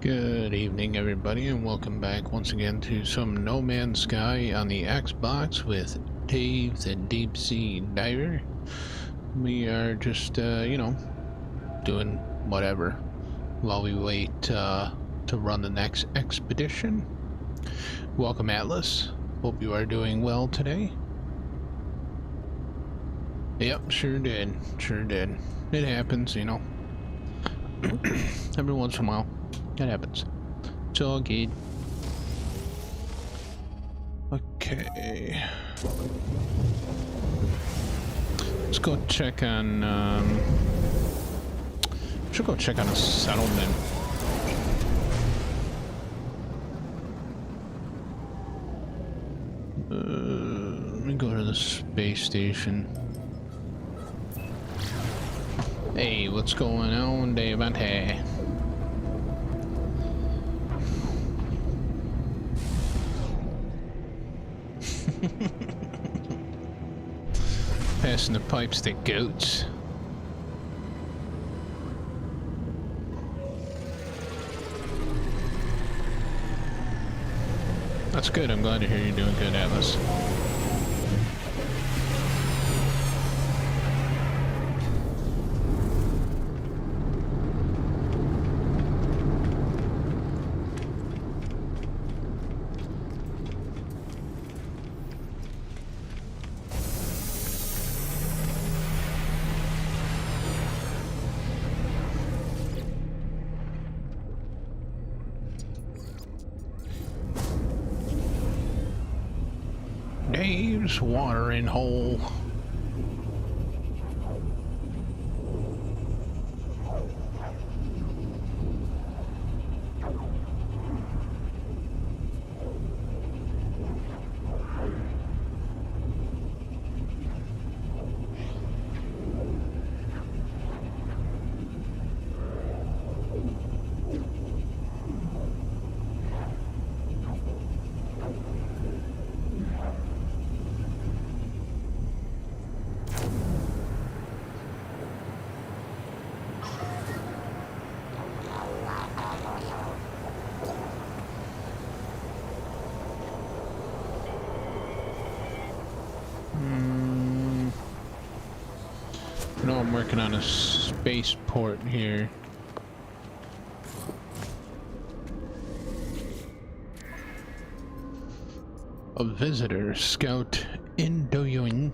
Good evening, everybody, and welcome back once again to some No Man's Sky on the Xbox with Dave the Deep Sea Diver. We are just, doing whatever while we wait to run the next expedition. Welcome, Atlas. Hope you are doing well today. Yep, sure did. Sure did. It happens, you know. Every once in a while. It happens. It's all good. Okay. Let's go check on, should go check on a settlement. Let me go to the space station. Hey, what's going on, Devante? Passing the pipes to goats. That's good. I'm glad to hear you're doing good, Atlas. Dave's watering hole. No, I'm working on a spaceport here. A visitor, Scout Indoyun,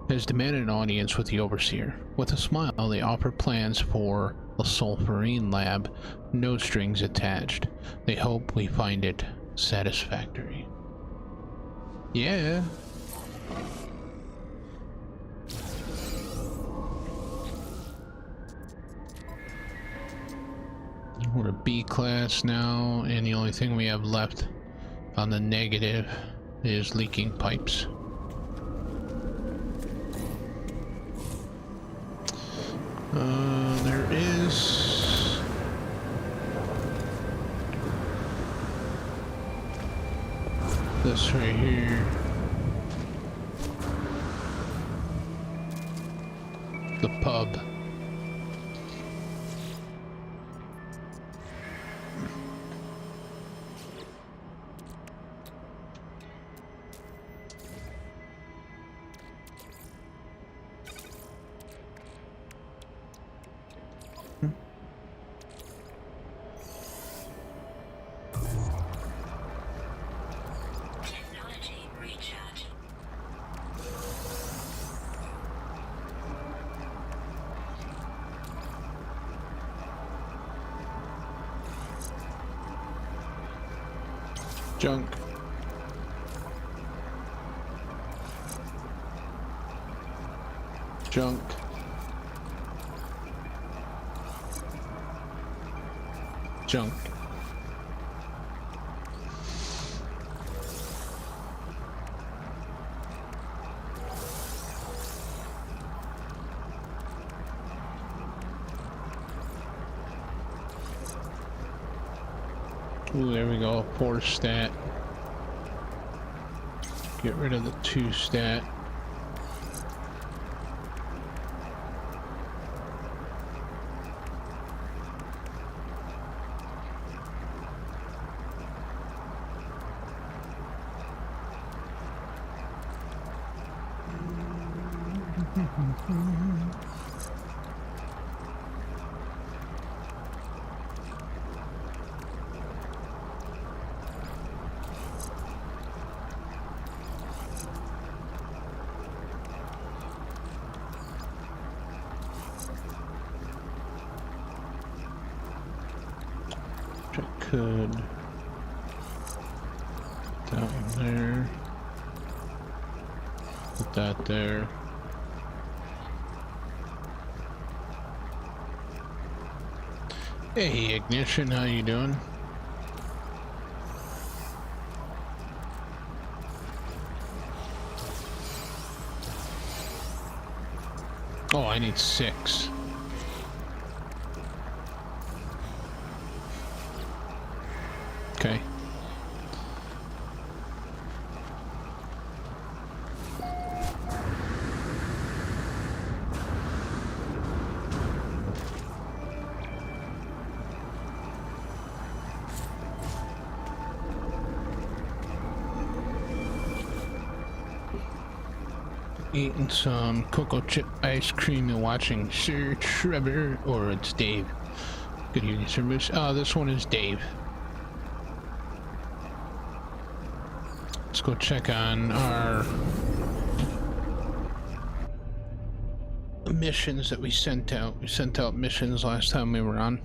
has demanded an audience with the Overseer. With a smile, they offer plans for the Sulfurine lab, no strings attached. They hope we find it satisfactory. Yeah. We're a B class now, and the only thing we have left on the negative is leaking pipes. There is this right here. The pub. Junk. Junk. Junk. Ooh, there we go. 4 stat. Get rid of the 2 stat. Could put that one there, put that there. Hey Ignition, how you doing? Oh, I need 6. Okay. Eating some cocoa chip ice cream and watching Sir Trevor, or it's Dave. Good evening, Sir Moose. This one is Dave. Let's go check on our missions that we sent out. We sent out missions last time we were on.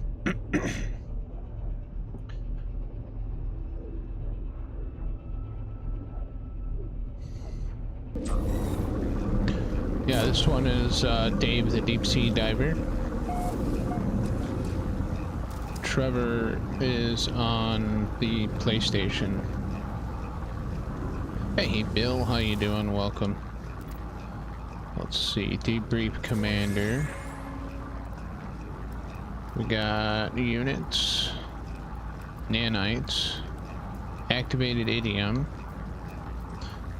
Yeah, this one is Dave the Deep Sea Diver. Trevor is on the PlayStation. Hey Bill, how you doing? Welcome. Let's see, debrief commander. We got units, nanites, activated idiom,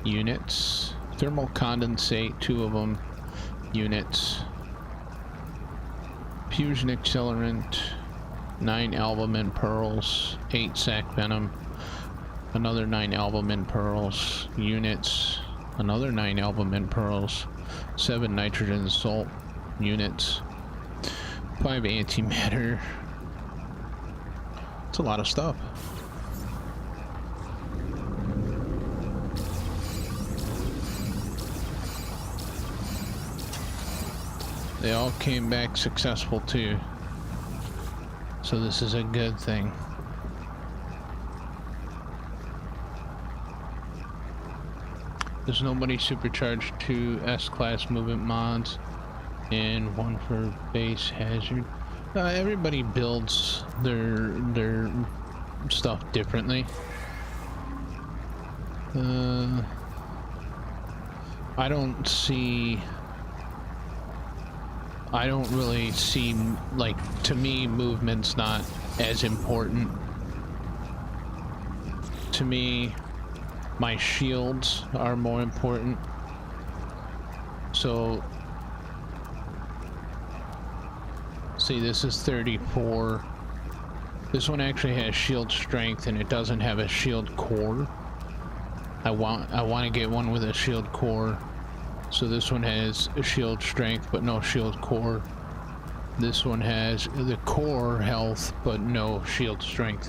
units, thermal condensate, 2 of them, units, fusion accelerant, 9 albumin pearls, 8 sac venom, another 9 albumin pearls, units, another 9 albumin pearls, 7 nitrogen salt units, 5 antimatter. It's a lot of stuff. They all came back successful too, so this is a good thing. There's nobody supercharged 2 S-class movement mods and 1 for base hazard. Everybody builds their stuff differently. I don't really see, like, to me, movement's not as important. To me, my shields are more important. So, see, this is 34. This one actually has shield strength and it doesn't have a shield core. I want to get one with a shield core. So this one has a shield strength but no shield core. This one has the core health but no shield strength.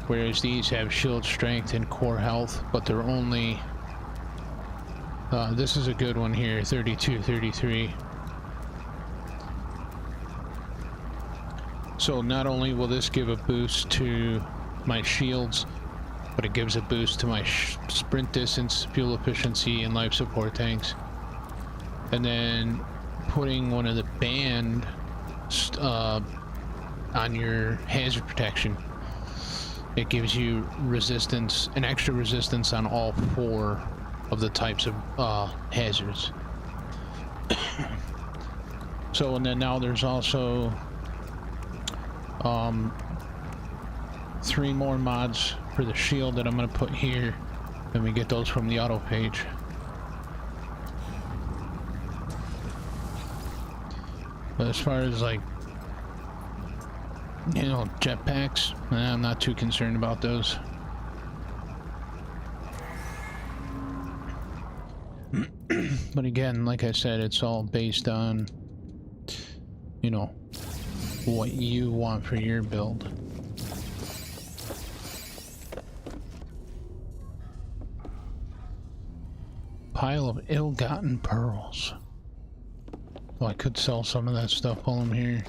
Whereas these have shield strength and core health, but they're only... this is a good one here, 32, 33. So not only will this give a boost to my shields, but it gives a boost to my sprint distance, fuel efficiency, and life support tanks. And then putting one of the band on your hazard protection, it gives you resistance, an extra resistance on all 4 of the types of hazards. So, and then now there's also 3 more mods for the shield that I'm going to put here, and we get those from the auto page. But as far as, like, you know, jetpacks, I'm not too concerned about those. But again, like I said, it's all based on, you know, what you want for your build. Pile of ill-gotten pearls. Well, I could sell some of that stuff while I'm here.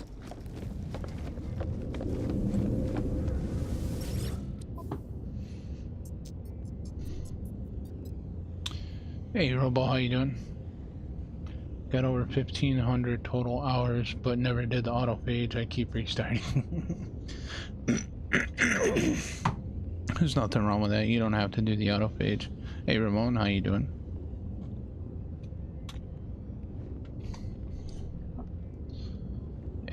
Hey Robo, how you doing? Got over 1,500 total hours, but never did the autophage. I keep restarting. There's nothing wrong with that. You don't have to do the autophage. Hey Ramon, how you doing?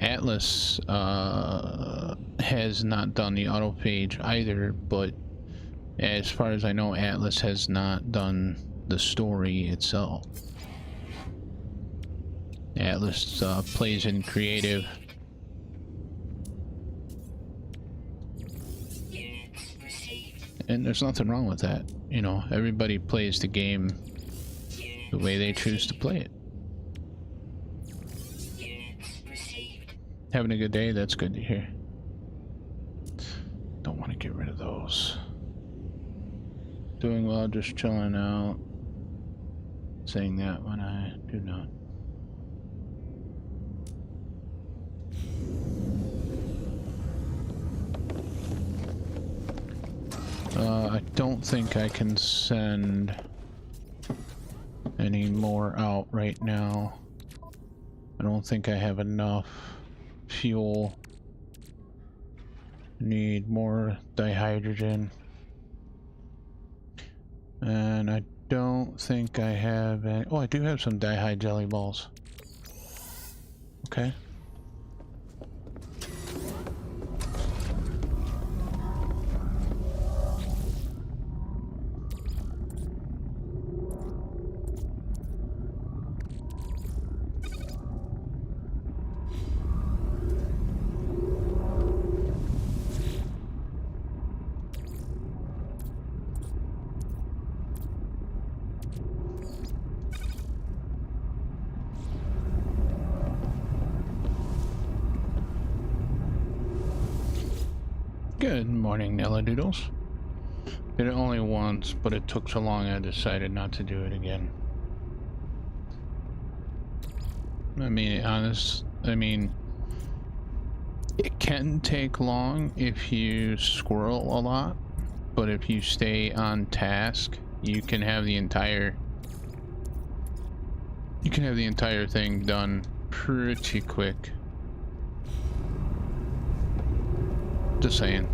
Atlas has not done the autophage either, but as far as I know, Atlas has not done the story itself. Atlas plays in creative. And there's nothing wrong with that. You know, everybody plays the game the way they choose to play it. Having a good day? That's good to hear. Don't want to get rid of those. Doing well, just chilling out. Saying that when I do not. I don't think I can send any more out right now. I don't think I have enough fuel. Need more dihydrogen. And I don't think I have any... Oh, I do have some dihy jelly balls. Okay. Good morning, Nella Doodles. Did it only once, but it took so long I decided not to do it again. I mean, it can take long if you squirrel a lot, but if you stay on task, you can have the entire thing done pretty quick. Just saying.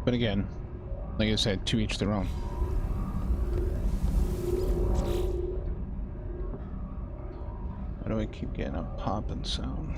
But again, like I said, to each their own. Why do I keep getting a popping sound?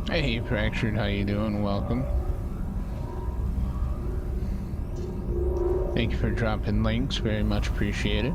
Hey, Fractured, how you doing? Welcome. Thank you for dropping links, very much appreciated.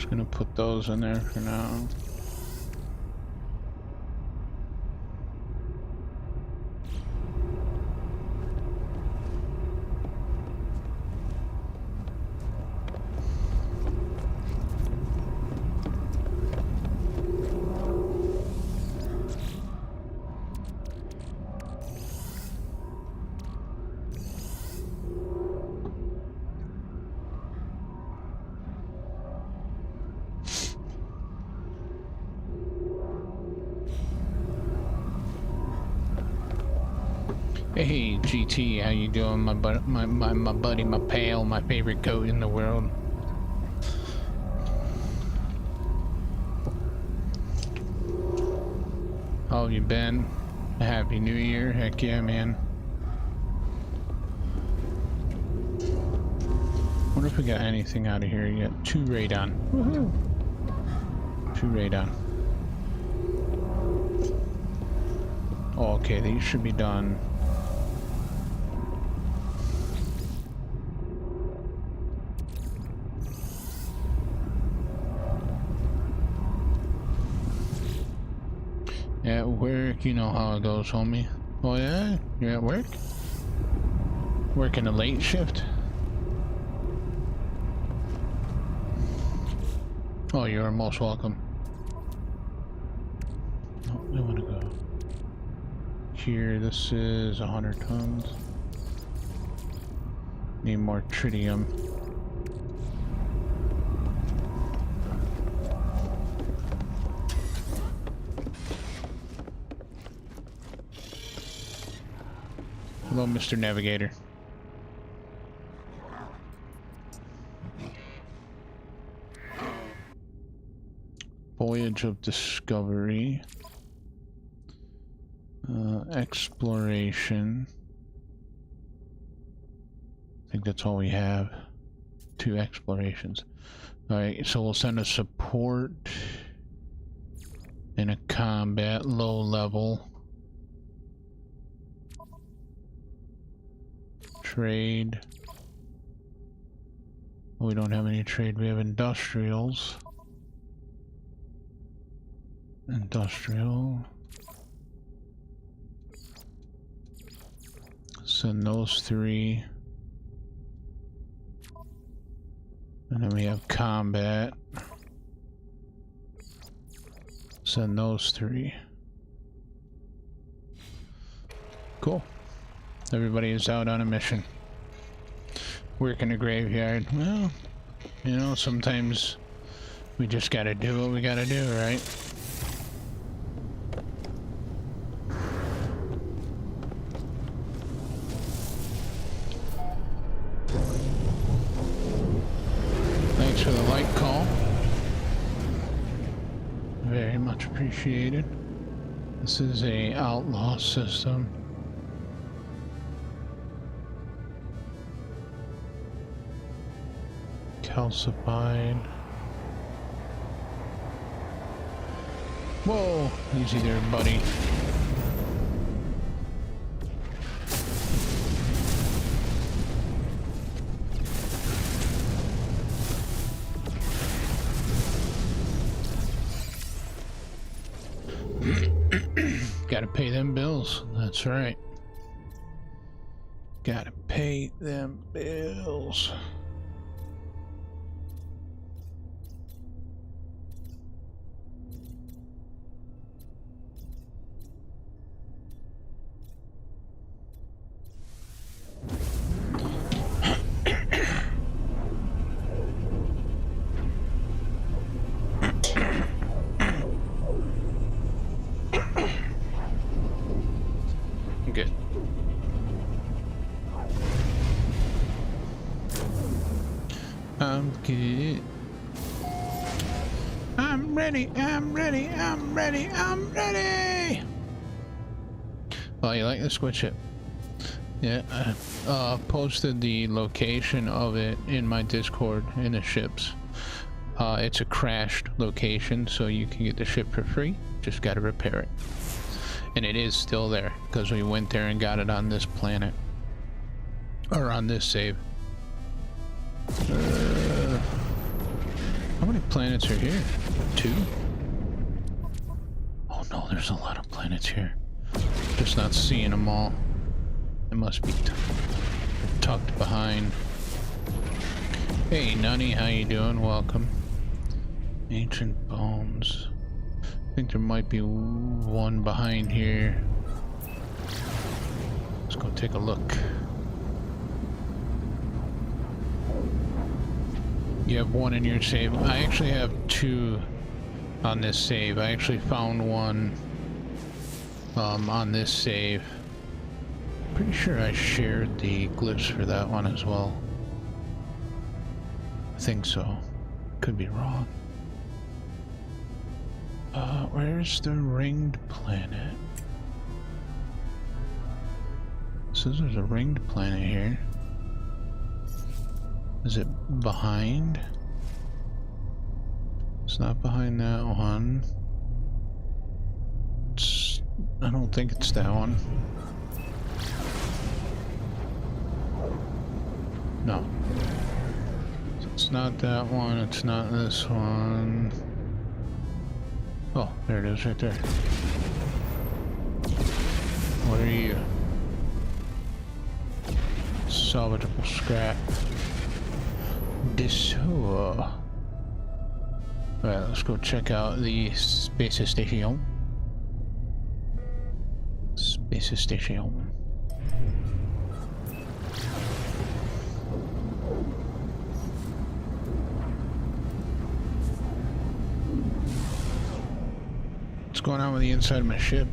Gonna put those in there for now. Hey GT, how you doing, my buddy, my pal, my favorite goat in the world. How have you been? Happy New Year. Heck yeah, man. Wonder if we got anything out of here yet. 2 radon. Woohoo! 2 radon. Oh, okay, these should be done. At work, you know how it goes, homie. Oh yeah? You're at work? Working a late shift? Oh, you're most welcome. Oh, I want to go here. This is 100 tons. Need more tritium. Hello, Mr. Navigator. Voyage of Discovery. Exploration. I think that's all we have. 2 explorations. Alright, so we'll send a support and a combat low level. Trade. We don't have any trade. We have industrials. Industrial. Send those 3. And then we have combat. Send those 3. Cool. Everybody is out on a mission. Working a graveyard. Well, you know, sometimes we just gotta do what we gotta do, right? Thanks for the light call. Very much appreciated. This is a outlaw system. Calcified. Whoa! Easy there, buddy. Gotta pay them bills. That's right. Gotta pay them bills. Good. I'm good. I'm ready, I'm ready, I'm ready, I'm ready! Oh, you like the squid ship? Yeah, I posted the location of it in my Discord in the ships. It's a crashed location, so you can get the ship for free. Just gotta repair it. And it is still there, because we went there and got it on this planet. Or on this save. How many planets are here? 2? Oh no, there's a lot of planets here. Just not seeing them all. It must be tucked behind. Hey Nunny, how you doing? Welcome. Ancient bones. I think there might be one behind here. Let's go take a look. You have 1 in your save. I actually have 2 on this save. I actually found one on this save. Pretty sure I shared the glyphs for that one as well. I think so. Could be wrong. Where's the ringed planet? So there's a ringed planet here. Is it behind? It's not behind that one. I don't think it's that one. No. So it's not that one, it's not this one. Oh, there it is right there. What are you? Salvageable scrap. Alright, let's go check out the space station. Space station. What's going on with the inside of my ship?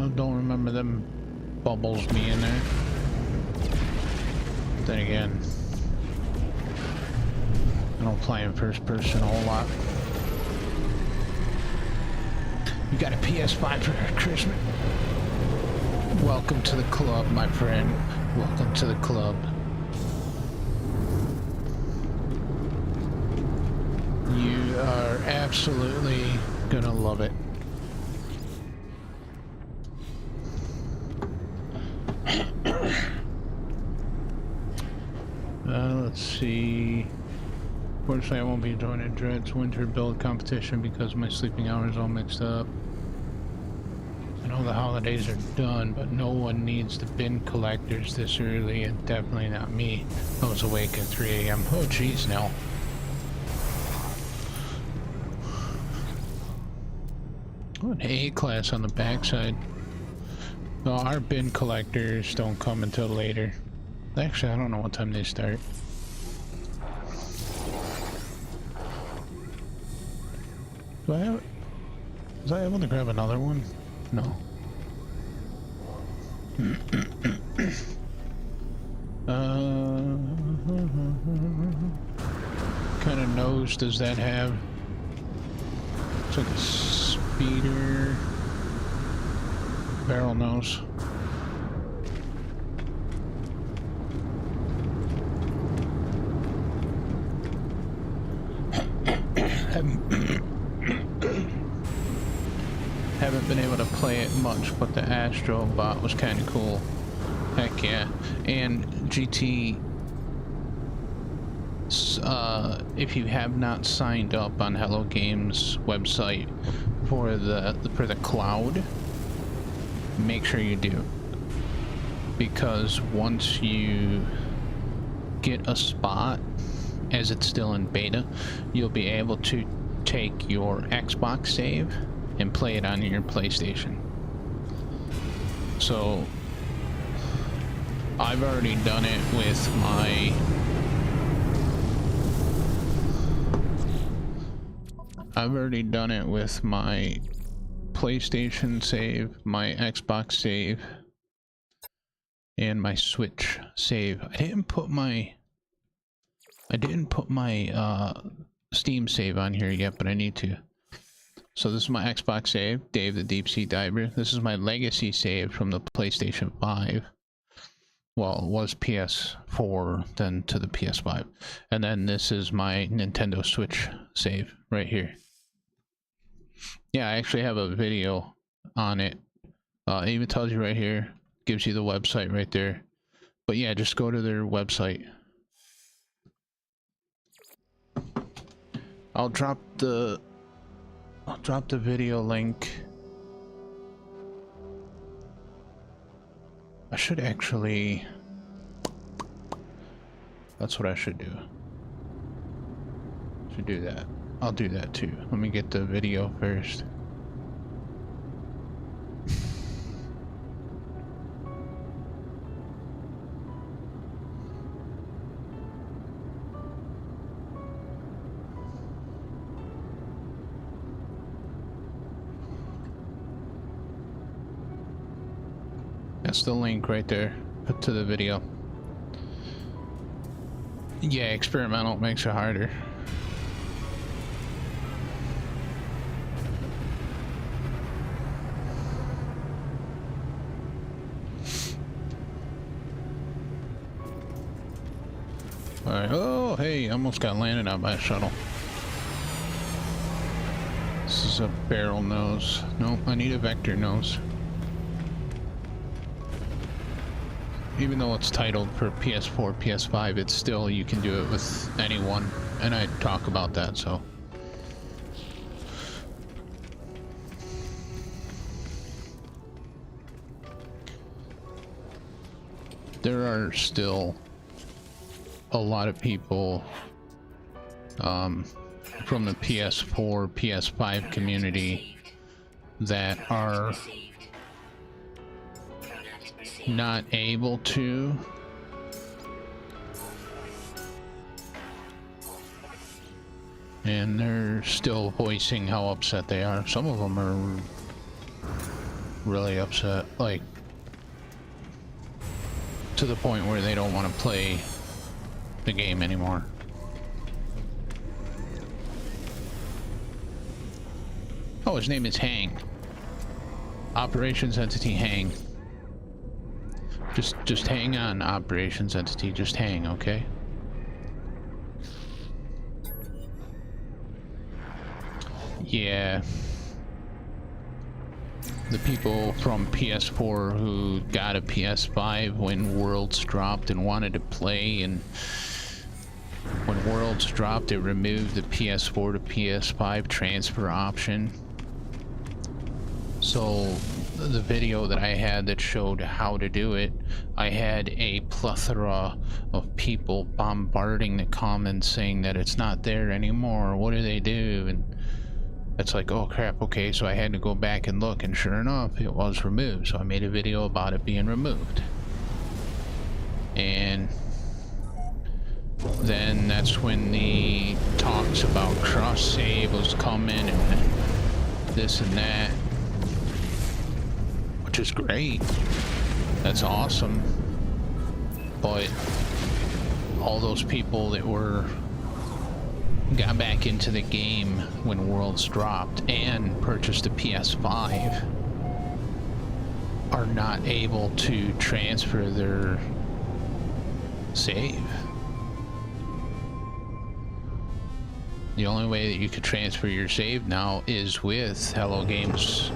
I don't remember them bubbles being there. Then again, I don't play in first person a whole lot. You got a PS5 for Christmas? Welcome to the club, my friend. Welcome to the club. You are absolutely gonna love it. Let's see. Fortunately, I won't be joining Dread's winter build competition because my sleeping hours all mixed up. I know the holidays are done, but no one needs the bin collectors this early, and definitely not me. I was awake at 3 a.m. Oh, jeez, now. Oh, an A class on the backside. No, our bin collectors don't come until later. Actually, I don't know what time they start. Do I have... Was I able to grab another one? No. Kind of nose does that have? It's like a speeder barrel nose. Haven't been able to play it much, but the Astro bot was kind of cool. Heck yeah. And GT, if you have not signed up on Hello Games website for the cloud, make sure you do. Because once you get a spot, as it's still in beta, you'll be able to take your Xbox save and play it on your PlayStation. So I've already done it with my PlayStation save, my Xbox save, and my Switch save. I didn't put my Steam save on here yet, but I need to. So this is my Xbox save, Dave the Deep Sea Diver. This is my legacy save from the PlayStation 5. Well, it was PS4, then to the PS5. And then this is my Nintendo Switch save right here. Yeah, I actually have a video on it. It even tells you right here, gives you the website right there. But yeah, just go to their website. I'll drop the video link. I should actually... That's what I should do. Should do that. I'll do that too. Let me get the video first. That's the link right there to the video. Yeah, experimental makes it harder. Alright, oh hey, almost got landed on by a shuttle. This is a barrel nose. Nope, I need a vector nose. Even though it's titled for PS4, PS5, it's still, you can do it with anyone, and I talk about that, so. There are still a lot of people from the PS4, PS5 community that are not able to and they're still voicing how upset they are. Some of them are really upset, like to the point where they don't want to play the game anymore. Oh, his name is Hang. Operations Entity Hang. Just hang on, Operations Entity. Just hang, okay? Yeah. The people from PS4 who got a PS5 when Worlds dropped and wanted to play, and when Worlds dropped, it removed the PS4 to PS5 transfer option. So the video that I had that showed how to do it, I had a plethora of people bombarding the comments saying that it's not there anymore. What do they do? And it's like, oh crap, okay, so I had to go back and look, and sure enough, it was removed. So I made a video about it being removed. And then that's when the talks about cross save was coming and this and that, which is great. That's awesome. But all those people that got back into the game when Worlds dropped and purchased a PS5 are not able to transfer their save. The only way that you could transfer your save now is with Hello Games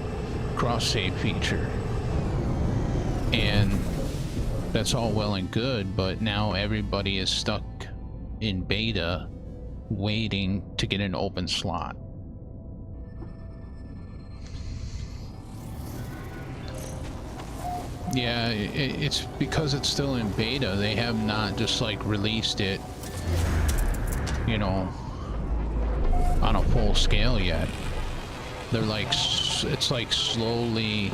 cross save feature. And that's all well and good, but now everybody is stuck in beta waiting to get an open slot. Yeah, it's because it's still in beta. They have not just like released it, you know, on a full scale yet. They're like, it's like slowly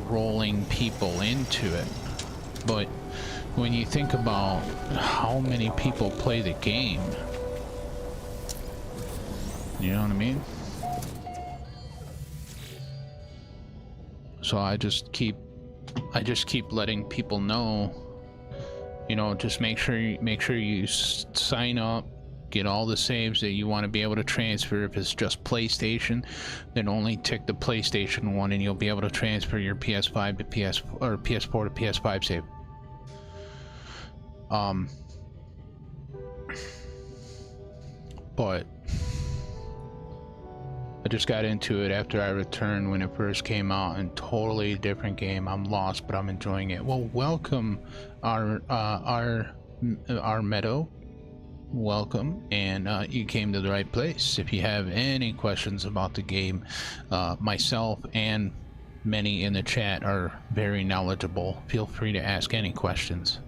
rolling people into it. But when you think about how many people play the game, you know what I mean? So I just keep letting people know, you know, just make sure you sign up, get all the saves that you want to be able to transfer. If it's just PlayStation, then only tick the PlayStation one and you'll be able to transfer your PS5 to PS4 to PS5 save. But I just got into it after I returned when it first came out, and totally different game. I'm lost, but I'm enjoying it. Well, welcome, our Meadow. Welcome, and you came to the right place. If you have any questions about the game, myself and many in the chat are very knowledgeable. Feel free to ask any questions.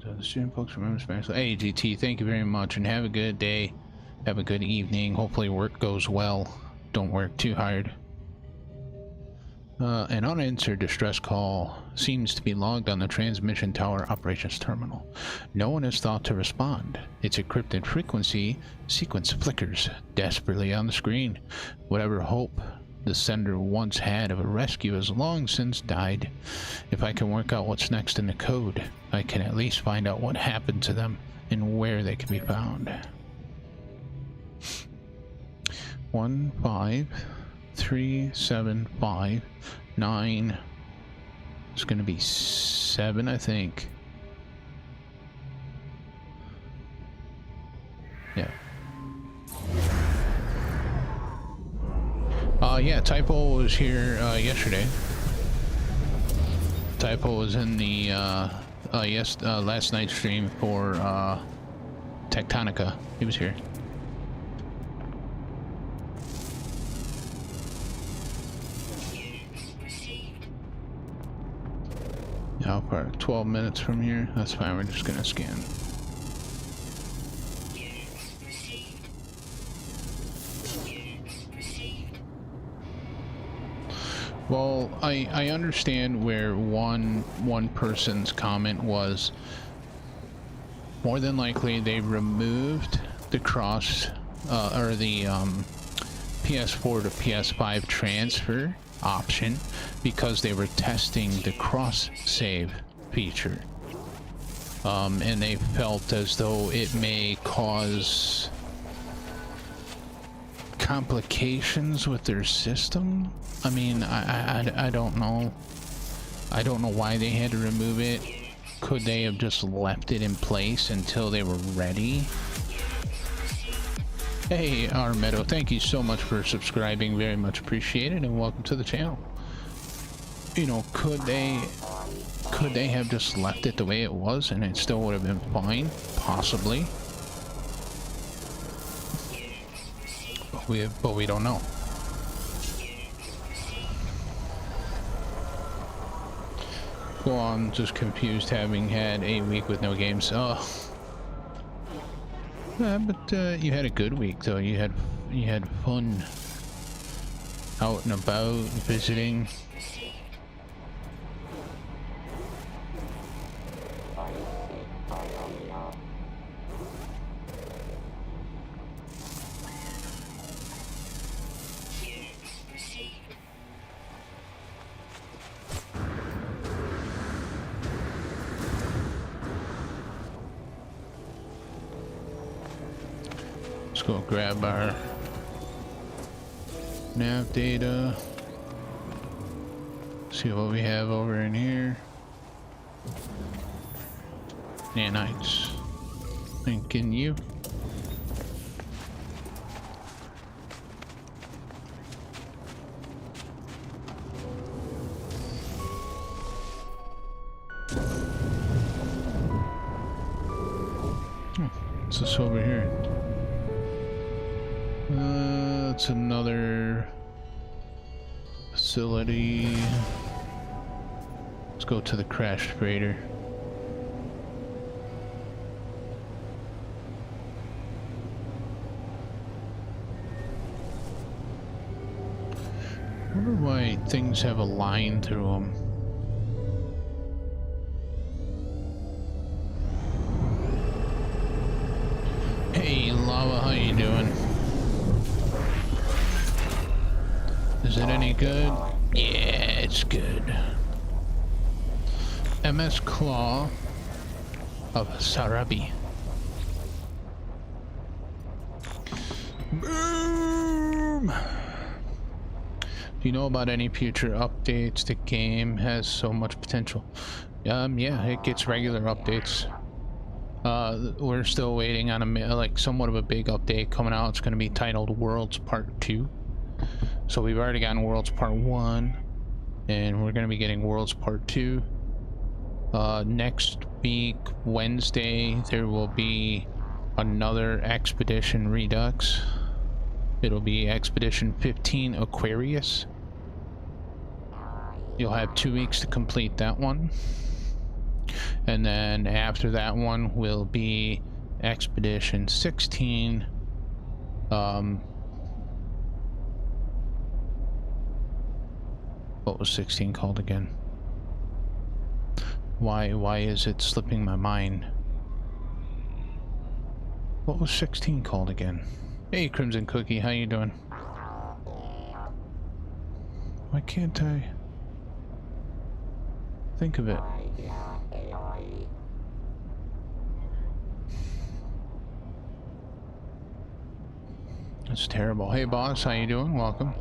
The student folks remember Spanish. Hey GT, thank you very much, and have a good day, have a good evening. Hopefully work goes well. Don't work too hard. An unanswered distress call seems to be logged on the transmission tower operations terminal. No one has thought to respond. Its encrypted frequency sequence flickers desperately on the screen. Whatever hope the sender once had of a rescue has long since died. If I can work out what's next in the code, I can at least find out what happened to them and where they can be found. 15375 It's gonna be 7, I think. Yeah. Yeah, Typo was here yesterday. Typo was in the last night's stream for Tectonica. He was here. How far? 12 minutes from here? That's fine, we're just gonna scan. Well, I understand where one person's comment was. More than likely they removed the cross or the PS4 to PS5 transfer option because they were testing the cross save feature, and they felt as though it may cause complications with their system. I mean, I don't know. I don't know why they had to remove it. Could they have just left it in place until they were ready? Hey, Armedo, thank you so much for subscribing. Very much appreciated, and welcome to the channel. You know, could they have just left it the way it was and it still would have been fine? Possibly. But we don't know. Well, I'm just confused having had a week with no games. Oh. But you had a good week though. You had fun out and about, visiting. Let's go grab our nav data. See what we have over in here. Nanites. Thanking you. What's this over here? It's another facility. Let's go to the crashed freighter. I wonder why things have a line through them. Hey, Lava, how you doing? Is it any good? Yeah, it's good. MS Claw of Sarabi. Boom! Do you know about any future updates? The game has so much potential. Yeah, it gets regular updates. We're still waiting on like somewhat of a big update coming out. It's going to be titled Worlds Part 2. So we've already gotten Worlds Part 1, and we're going to be getting Worlds Part 2. Next week, Wednesday, there will be another Expedition Redux. It'll be Expedition 15 Aquarius. You'll have 2 weeks to complete that one. And then after that one will be Expedition 16. What was 16 called again? Why is it slipping my mind? What was 16 called again? Hey, Crimson Cookie, how you doing? Why can't I think of it? That's terrible. Hey, boss, how you doing? Welcome.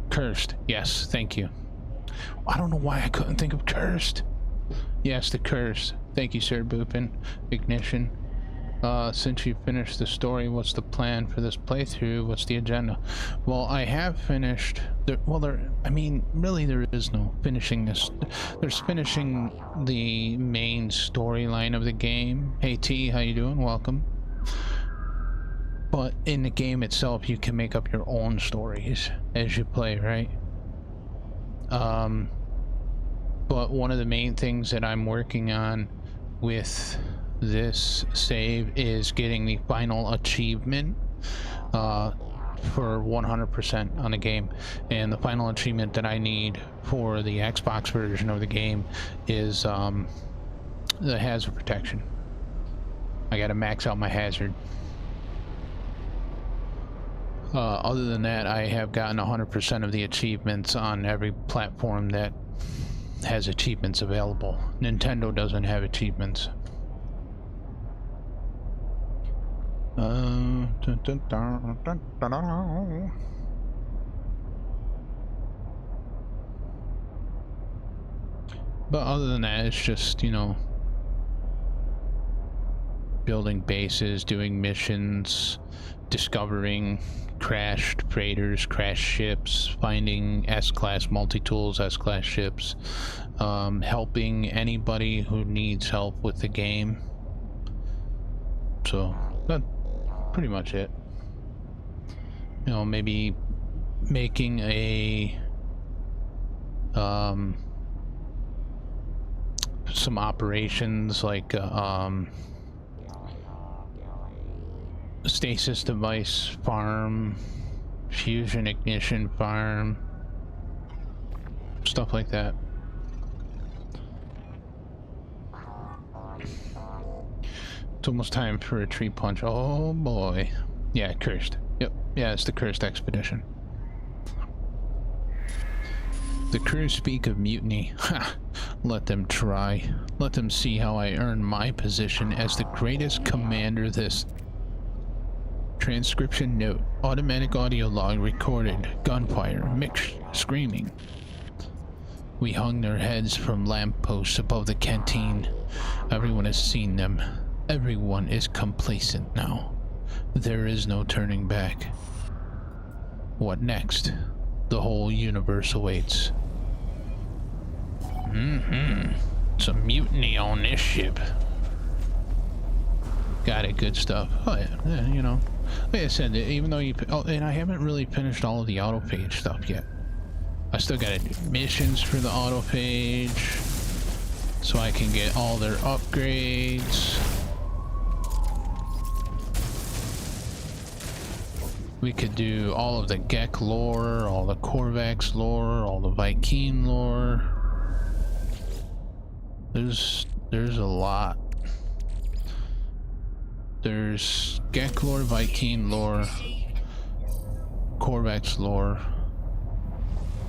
Cursed. Yes, thank you. I don't know why I couldn't think of cursed. Yes, the curse. Thank you, Sir Boopin. Ignition. Since you finished the story, what's the plan for this playthrough? What's the agenda? Well, I have finished. I mean, really, there is no finishing this. There's finishing the main storyline of the game. Hey, T, how you doing? Welcome. But in the game itself, you can make up your own stories as you play, right? But one of the main things that I'm working on with this save is getting the final achievement for 100% on the game. And the final achievement that I need for the Xbox version of the game is the hazard protection. I gotta max out my hazard. Other than that, I have gotten 100% of the achievements on every platform that has achievements available. Nintendo doesn't have achievements. But other than that, it's just, you know, building bases, doing missions, discovering crashed freighters, crashed ships, finding S-class multi-tools, S-class ships, helping anybody who needs help with the game. So that's pretty much it. You know, maybe making a some operations like stasis device farm, fusion ignition farm, stuff like that. It's almost time for a tree punch. Oh boy. Yeah, cursed. Yep. Yeah, it's the cursed expedition. The crew speak of mutiny. Ha! Let them try. Let them see how I earn my position as the greatest commander this. Transcription note. Automatic audio log recorded. Gunfire. Mixed screaming. We hung their heads from lampposts above the canteen. Everyone has seen them. Everyone is complacent now. There is no turning back. What next? The whole universe awaits. Some mutiny on this ship. Got it, good stuff. Oh yeah, you know. Like I said, even though you... Oh, and I haven't really finished all of the auto-page stuff yet. I still gotta do missions for the auto-page, so I can get all their upgrades. We could do all of the Gek lore, all the Korvax lore, all the Vy'keen lore. There's a lot. There's Gek lore, Vy'keen lore, Korvax lore,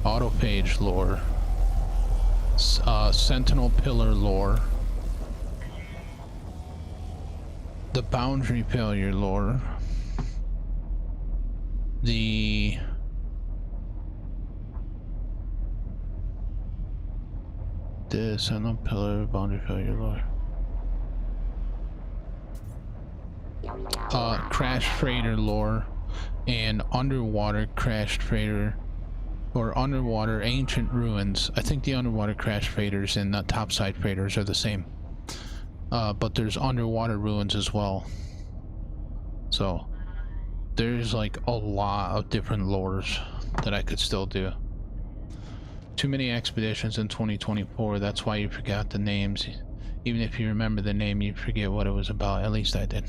Autopage lore, Sentinel Pillar lore, the Boundary Failure lore, the Sentinel Pillar, Boundary Failure lore. Crash Freighter lore and underwater crashed freighter or underwater ancient ruins. I think the underwater crash freighters and the topside freighters are the same, but there's underwater ruins as well. So there's like a lot of different lores that I could still do. Too many expeditions in 2024. That's why you forgot the names. Even if you remember the name, you forget what it was about. At least I did.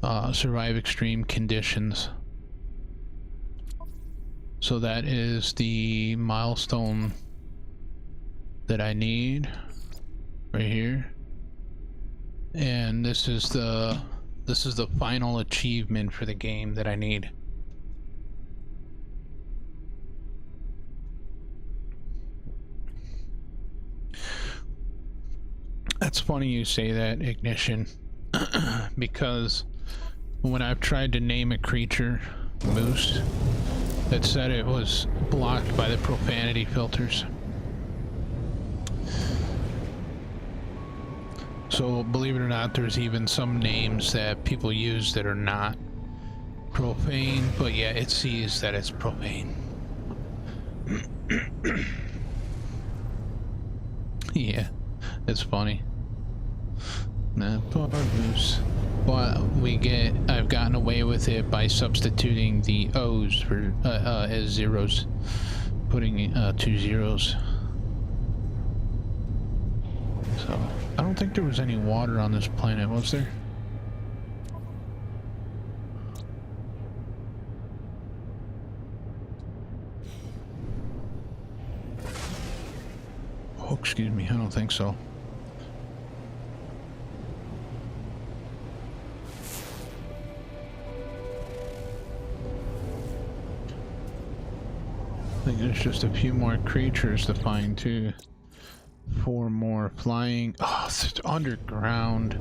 survive extreme conditions. So that is the milestone that I need right here, and this is the final achievement for the game that I need. That's funny you say that, Ignition, because when I've tried to name a creature Moose, it said it was blocked by the profanity filters. So believe it or not, there's even some names that people use that are not profane, but yeah, it sees that it's profane. Yeah, it's funny. Nah, poor Moose. Well, I've gotten away with it by substituting the O's for as zeros, putting 2 zeros. So I don't think there was any water on this planet, was there? Oh, excuse me, I don't think so. I think there's just a few more creatures to find too. 4 more flying. Oh, it's underground.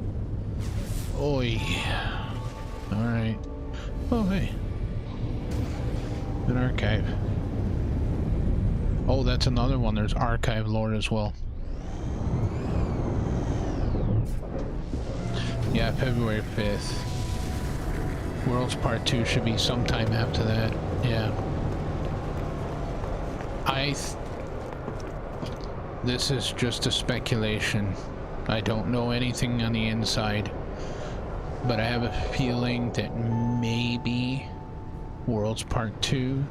Oi. Alright. Oh, hey. An archive. Oh, that's another one. There's archive lore as well. Yeah, February 5th. Worlds Part 2 should be sometime after that. Yeah. This is just a speculation. I don't know anything on the inside, but I have a feeling that maybe Worlds Part 2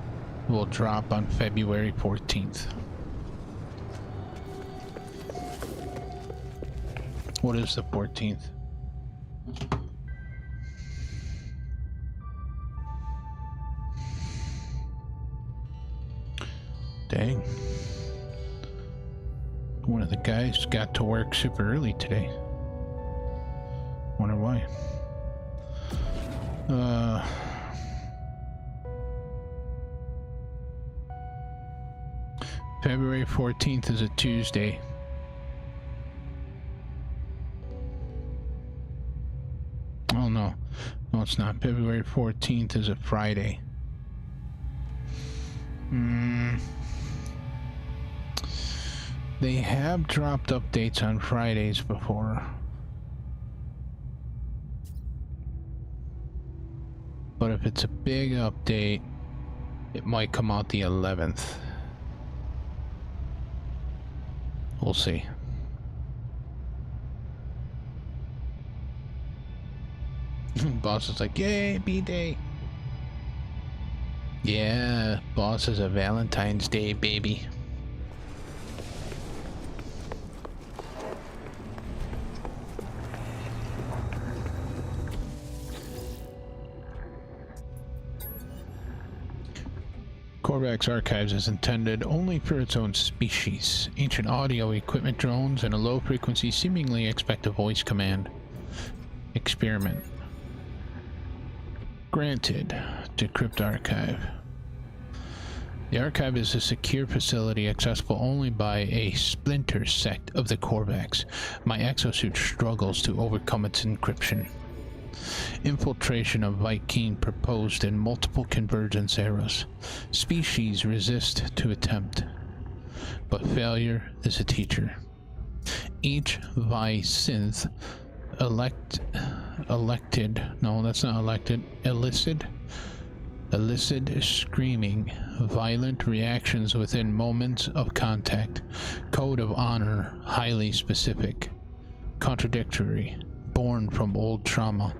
will drop on February 14th. What is the 14th? Dang. One of the guys got to work super early today. Wonder why. February 14th is a Tuesday. Oh no. No, it's not. February 14th is a Friday. They have dropped updates on Fridays before. But if it's a big update, it might come out the 11th. We'll see. Boss is like, yay, B-Day. Yeah, boss is a Valentine's Day baby. Korvax Archives is intended only for its own species. Ancient audio equipment drones and a low frequency seemingly expect a voice command. Experiment. Granted to Crypt Archive. The archive is a secure facility accessible only by a splinter sect of the Korvax. My exosuit struggles to overcome its encryption. Infiltration of Vy'keen proposed in multiple convergence eras. Species resist to attempt, but failure is a teacher. Each Vy-synth elicit screaming, violent reactions within moments of contact. Code of honor, highly specific, contradictory, born from old trauma,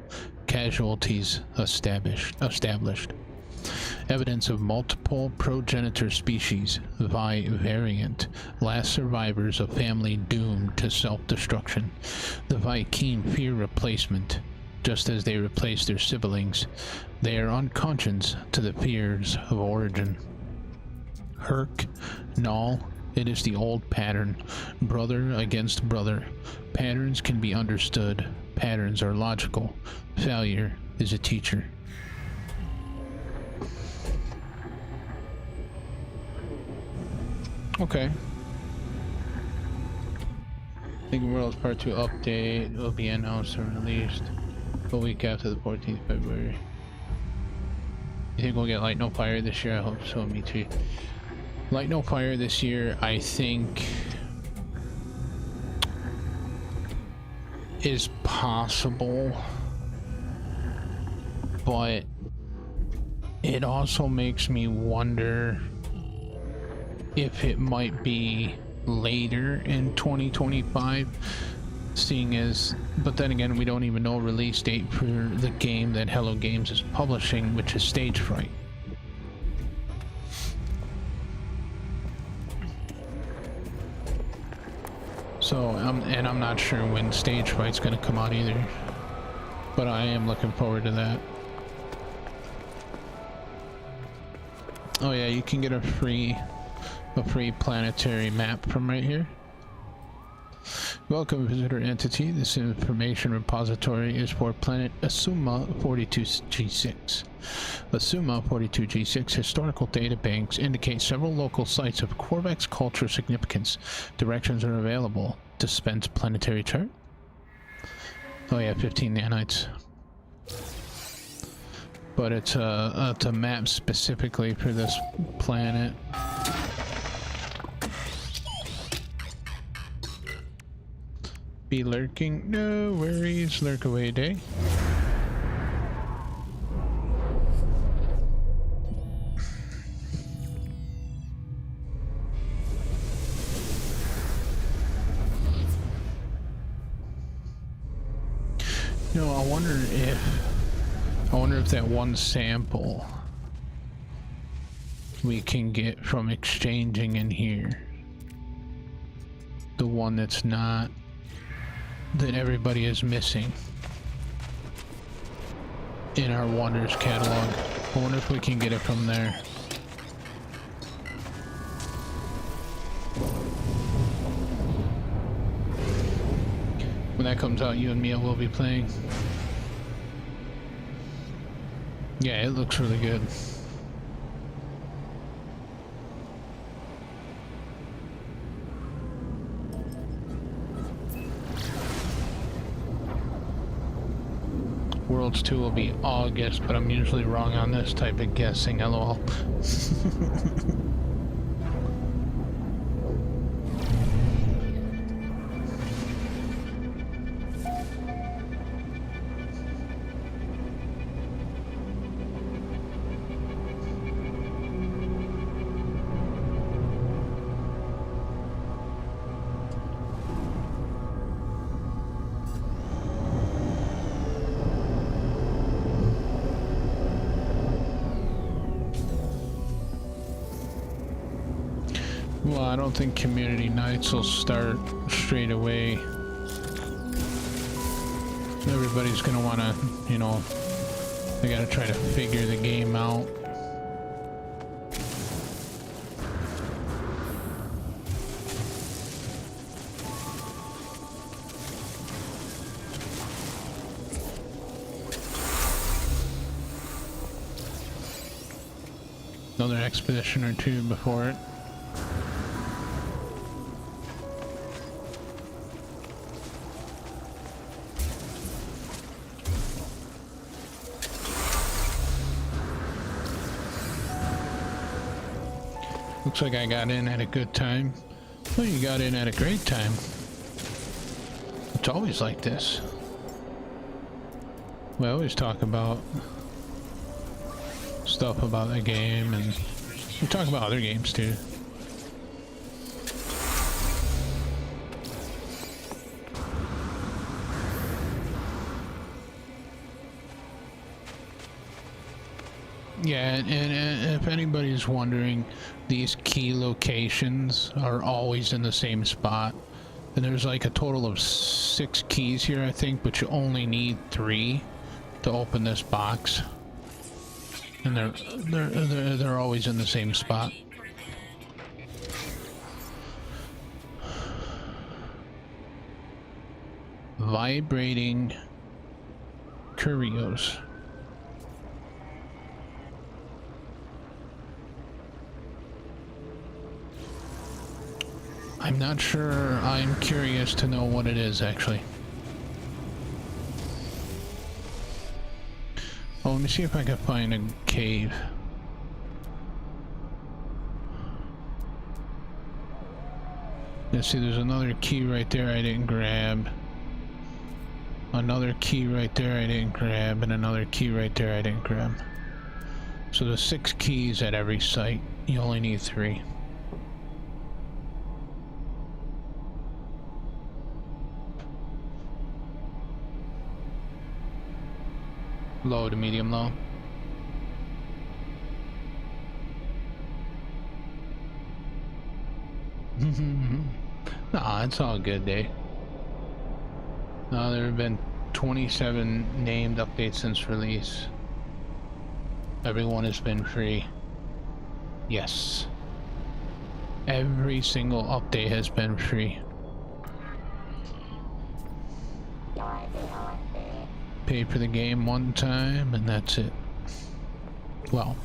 casualties established. Evidence of multiple progenitor species, Vi variant, last survivors of family doomed to self-destruction. The Vy'keen fear replacement. just as they replace their siblings. They are unconscious to the fears of origin. Herc, Null, it is the old pattern. Brother against brother. Patterns can be understood. Patterns are logical. Failure is a teacher. Okay. Thinking Worlds Part 2 update will be announced and released a week after the 14th February. You think we'll get Light No Fire this year? I hope so, me too. Light No Fire this year, I think, is possible, but it also makes me wonder if it might be later in 2025, seeing as, but then again, we don't even know a release date for the game that Hello Games is publishing, which is Stage Fright. So, I'm not sure when Stage Fright's gonna come out either, but I am looking forward to that. Oh yeah, you can get a free planetary map from right here. Welcome, visitor entity. This information repository is for planet Asuma 42G6. Asuma 42G6 historical data banks indicate several local sites of Korvax culture significance. Directions are available. Dispense planetary chart. Oh yeah, 15 nanites. But it's a map specifically for this planet. Be lurking, no worries, lurk away day. You know, I wonder if that one sample we can get from exchanging in here, the one that's not, that everybody is missing in our Wonders catalog. I wonder if we can get it from there. When that comes out, you and Mia will be playing. Yeah, it looks really good. Worlds 2 will be August, but I'm usually wrong on this type of guessing, lol. Well, I don't think community nights will start straight away. Everybody's gonna wanna, you know, they gotta try to figure the game out. Another expedition or two before it. Looks like I got in at a good time. Well, you got in at a great time. It's always like this. We always talk about stuff about the game, and we talk about other games too. Yeah, and if anybody's wondering, these key locations are always in the same spot. And there's like a total of 6 keys here, I think, but you only need 3 to open this box. And they're always in the same spot. Vibrating curios. I'm not sure. I'm curious to know what it is, actually. Oh, let me see if I can find a cave. Yeah, see, there's another key right there I didn't grab. Another key right there I didn't grab, and another key right there I didn't grab. So there's 6 keys at every site. You only need 3. Low to medium low. Nah, it's all good, Dave. There have been 27 named updates since release. Everyone has been free. Yes. Every single update has been free. Pay for the game one time and that's it. Well,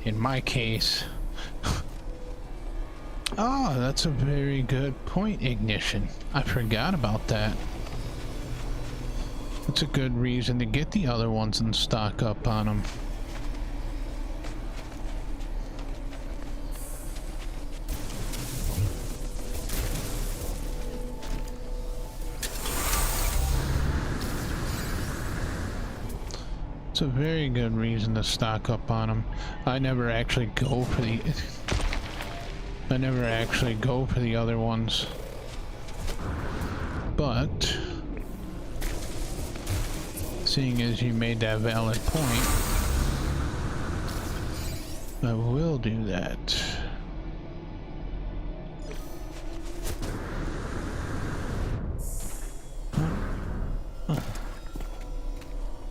in my case... Oh, that's a very good point, Ignition. I forgot about that. That's a good reason to get the other ones and stock up on them. It's a very good reason to stock up on them. I never actually go for the... I never actually go for the other ones. But... seeing as you made that valid point, I will do that.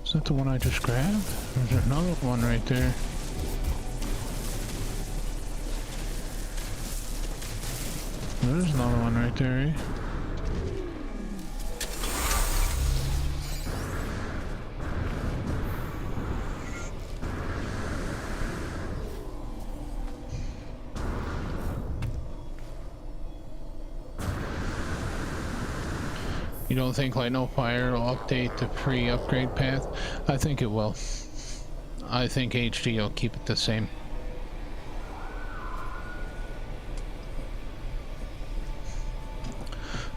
Is that the one I just grabbed? Or is there another one right there? There's another one right there, eh? You don't think Light No Fire will update the free upgrade path? I think it will. I think HD will keep it the same.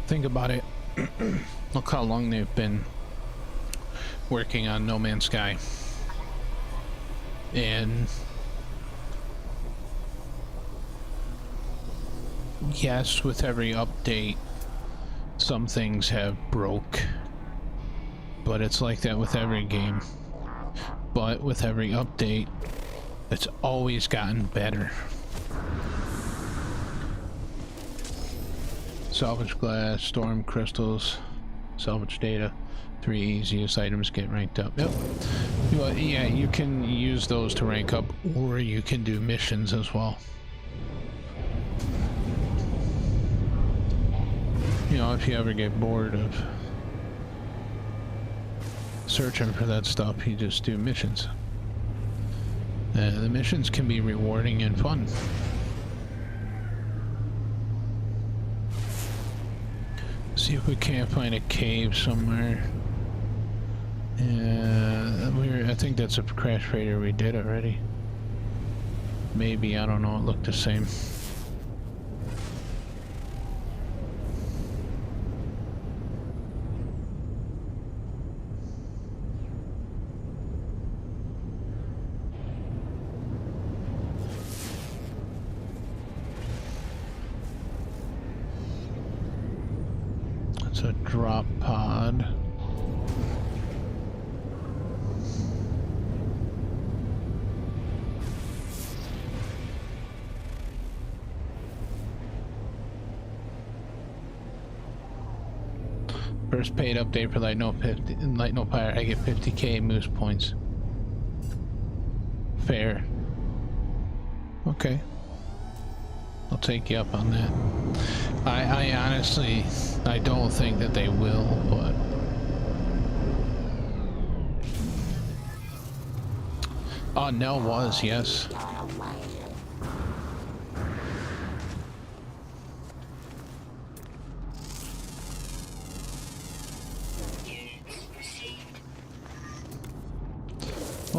Think about it. Look how long they've been working on No Man's Sky. And yes, with every update some things have broke, but it's like that with every game. But with every update, it's always gotten better. Salvage glass, storm crystals, salvage data. 3 easiest items get ranked up. Yep. Well, yeah, you can use those to rank up, or you can do missions as well. You know, if you ever get bored of searching for that stuff, you just do missions. The missions can be rewarding and fun. See if we can't find a cave somewhere. I think that's a crash freighter we did already. Maybe, I don't know, it looked the same. It's a drop pod. First paid update for Light No Fire. I get 50k moose points. Fair. Okay. I'll take you up on that. I honestly, I don't think that they will, but... Oh, Nell was, yes.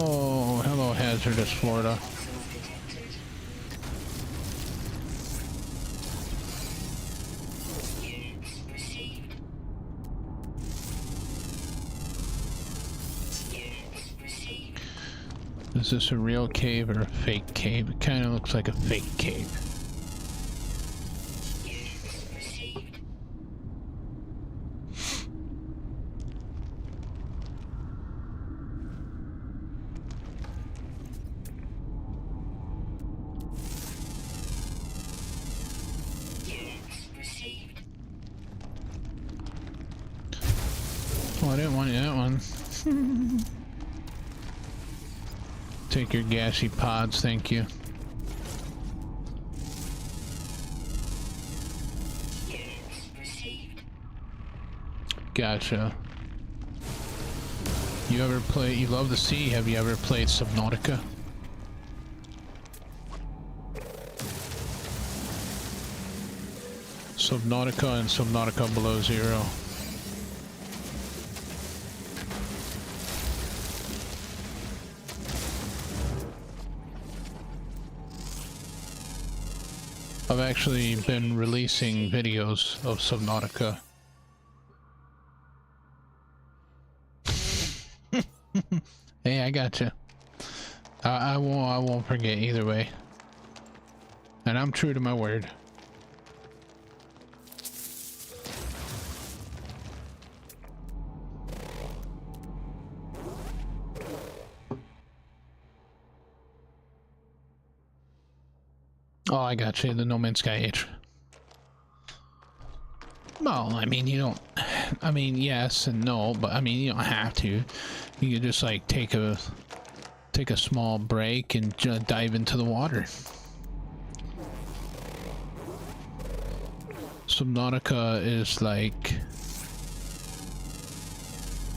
Oh, hello, hazardous Florida. Is this a real cave or a fake cave? It kind of looks like a fake cave. Oh, I didn't want that one. Take your gassy pods, thank you. Gotcha. You ever play, you love the sea, have you ever played Subnautica? Subnautica and Subnautica Below Zero. I've actually been releasing videos of Subnautica. Hey, I gotcha. I won't forget either way. And I'm true to my word. Oh, I got you, the No Man's Sky H. Well, I mean, you don't... I mean, yes and no, but I mean, you don't have to. You could just, like, take a small break and dive into the water. Subnautica is like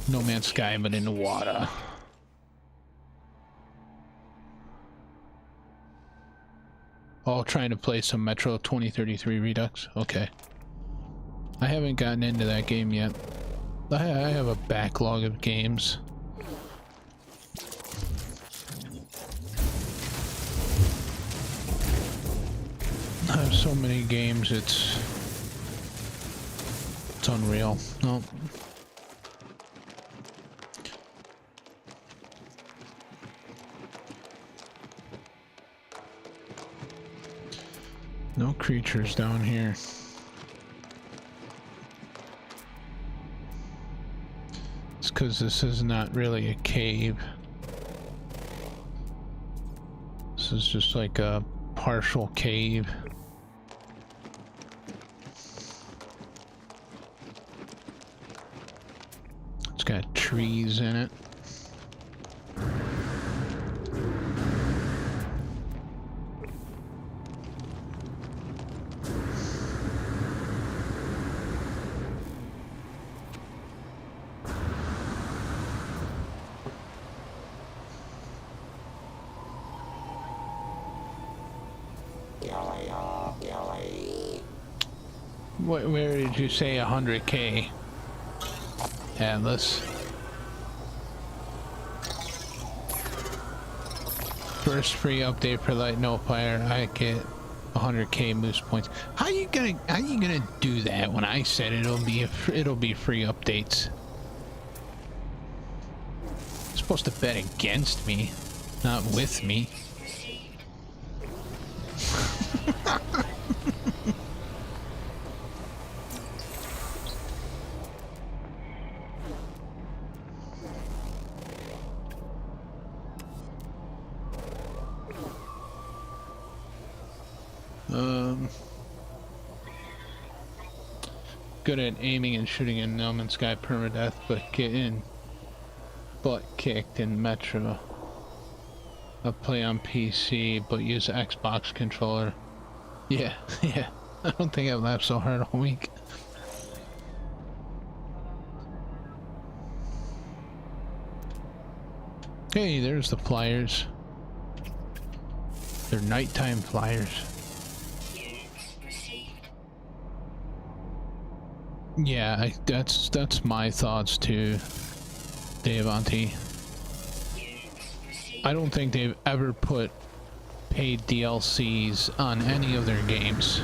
No Man's Sky, but in the water. Oh, trying to play some Metro 2033 Redux? Okay. I haven't gotten into that game yet. I have a backlog of games. I have so many games, it's unreal. No. No creatures down here. It's because this is not really a cave. This is just like a partial cave. It's got trees in it. Where did you say 100k? Atlas. First free update for Light No Fire, I get 100k moose points. How you gonna do that when I said it'll be free updates? You're supposed to bet against me, not with me. good at aiming and shooting in No Man's Sky permadeath, but getting butt kicked in Metro. I play on PC, but use Xbox controller. Yeah, yeah. I don't think I've laughed so hard all week. Hey, there's the flyers. They're nighttime flyers. Yeah, that's my thoughts too, Devanti. I don't think they've ever put paid DLCs on any of their games.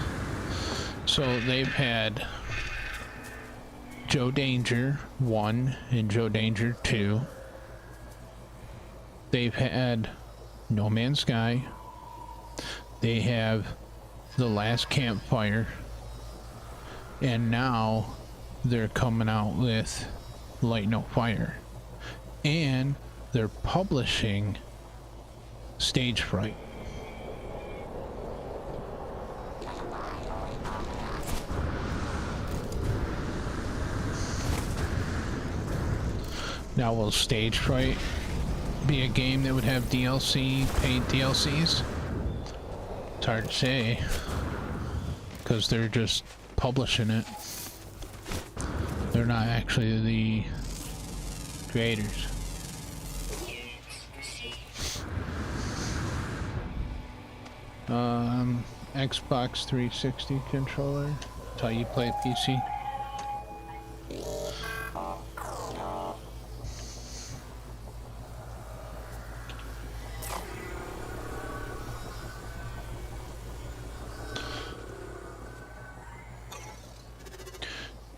So they've had Joe Danger 1 and Joe Danger 2. They've had No Man's Sky. They have The Last Campfire. And now they're coming out with Light No Fire. And they're publishing Stage Fright. Now will Stage Fright be a game that would have DLC, paid DLCs? It's hard to say, because they're just publishing it. They're not actually the creators. Xbox 360 controller. That's how you play PC.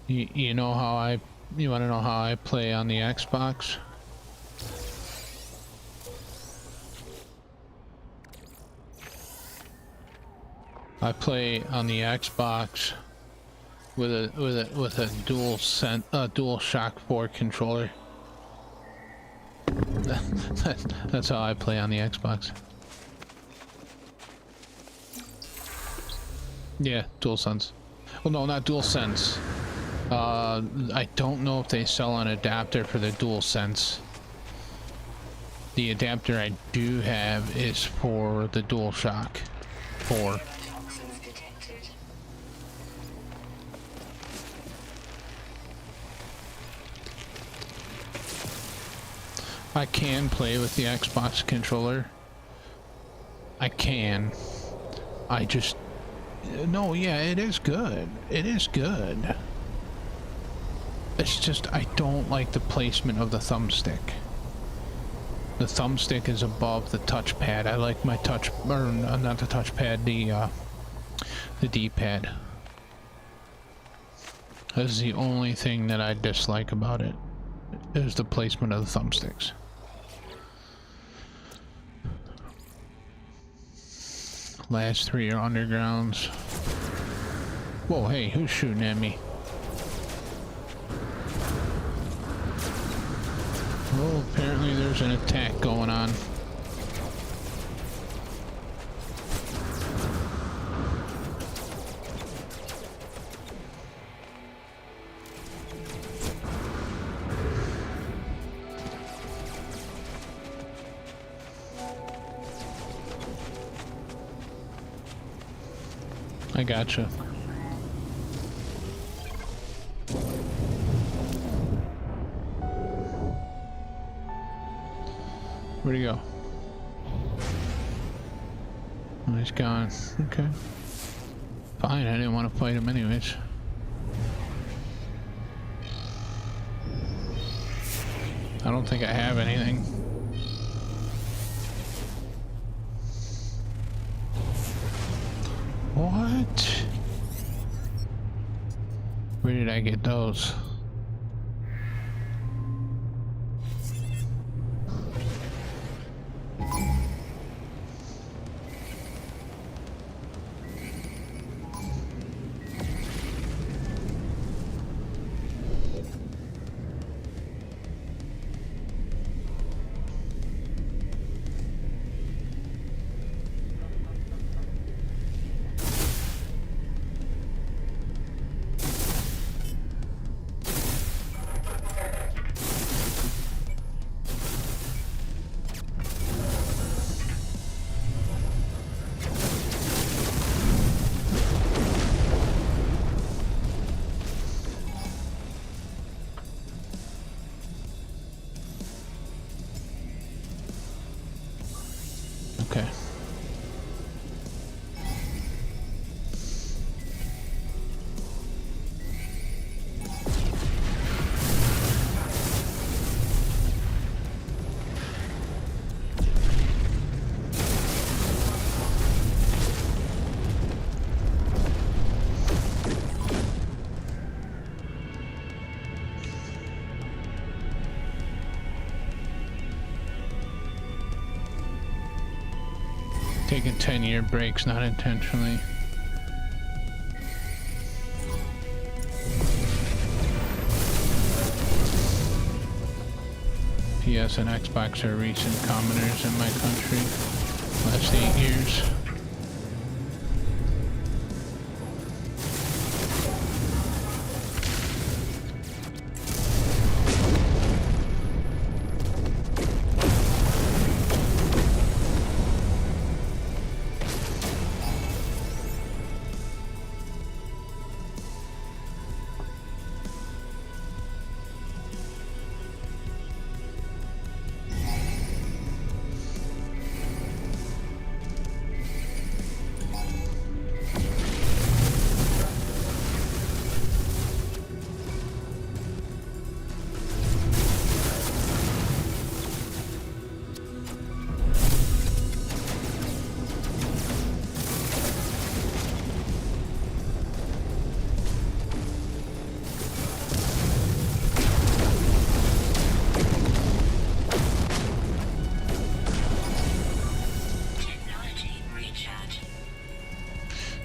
You know how you want to know how I play on the Xbox? I play on the Xbox with a dual shock 4 controller. That's how I play on the Xbox. Yeah, DualSense. Well, no, not DualSense. I don't know if they sell an adapter for the DualSense. The adapter I do have is for the DualShock 4. I can play with the Xbox controller. I can. I just... No, yeah, it is good. It is good. It's just, I don't like the placement of the thumbstick. The thumbstick is above the touchpad. I like my not the touchpad, the D-pad. That's the only thing that I dislike about it, is the placement of the thumbsticks. Last 3 are undergrounds. Whoa, hey, who's shooting at me? Well, apparently there's an attack going on. I gotcha. Where'd he go? Oh, he's gone. Okay. Fine, I didn't want to fight him anyways. I don't think I have anything. What? Where did I get those? Okay. Taking 10-year breaks, not intentionally. PS and Xbox are recent commoners in my country. Last 8 years.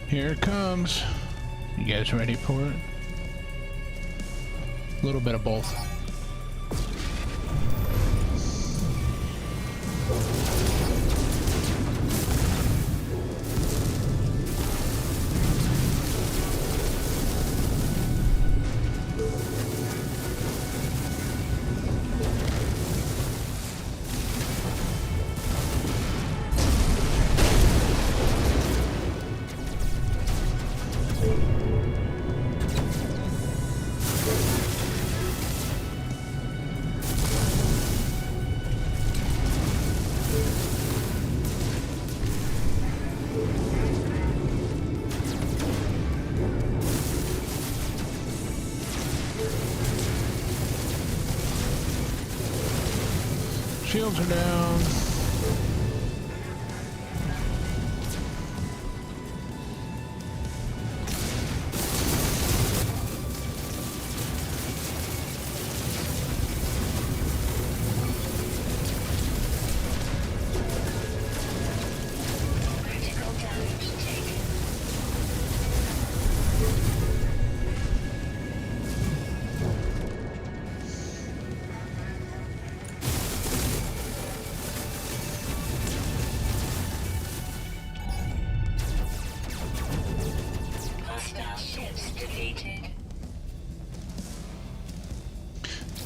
Here it comes. You guys ready for it? A little bit of both. Shields are down.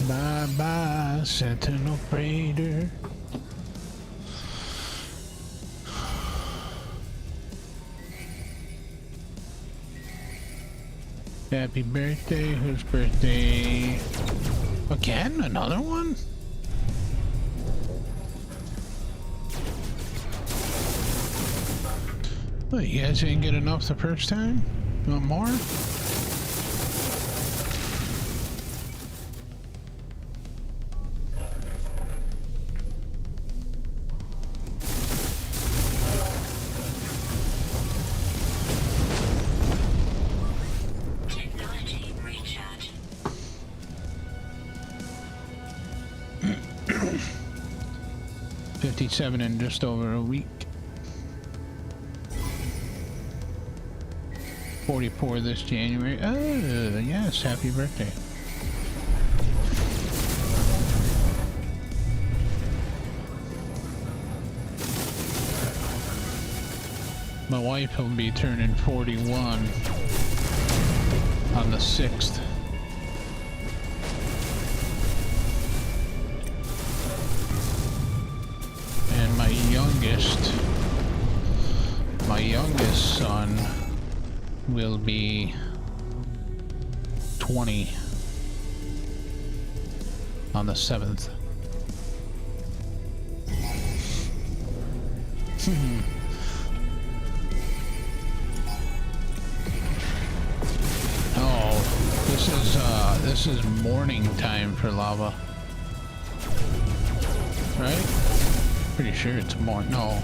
Bye-bye, Sentinel Raider. Happy birthday. Whose birthday? Again? Another one? What, you guys didn't get enough the first time? You want more? Technology recharge. 57 in just over a week. 44 this January. Oh, yes, happy birthday. My wife will be turning 41 on the 6th. And my youngest son will be 20 on the 7th. Oh, this is morning time for lava. Right? Pretty sure it's morning. No.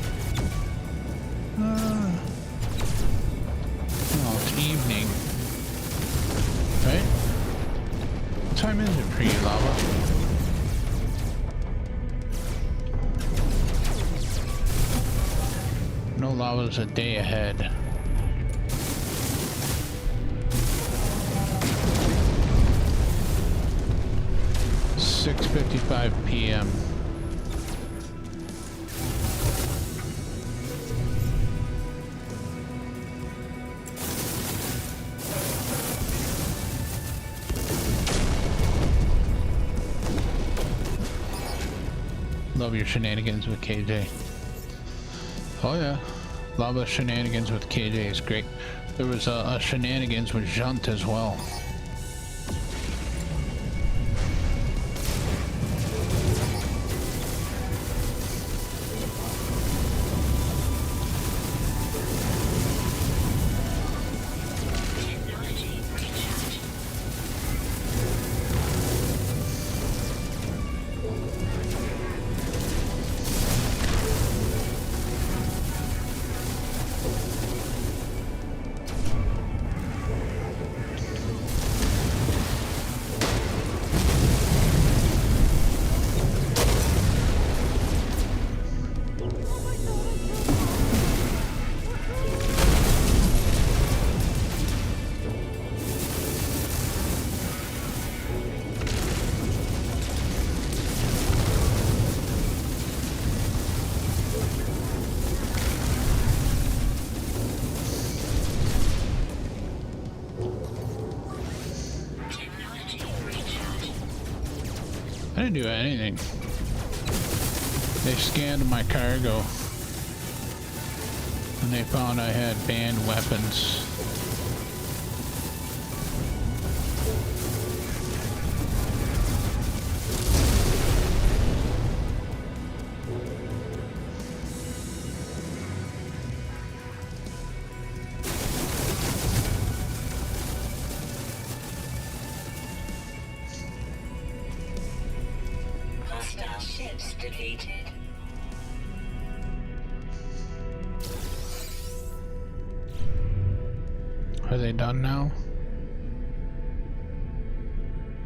No, it's evening. Right? What time is it for you, lava? No, lava's a day ahead. "6:55 p.m. Love your shenanigans with KJ. Oh yeah, lava shenanigans with KJ is great. There was a shenanigans with Junt as well. I didn't do anything. They scanned my cargo and they found I had banned weapons. Are they done now?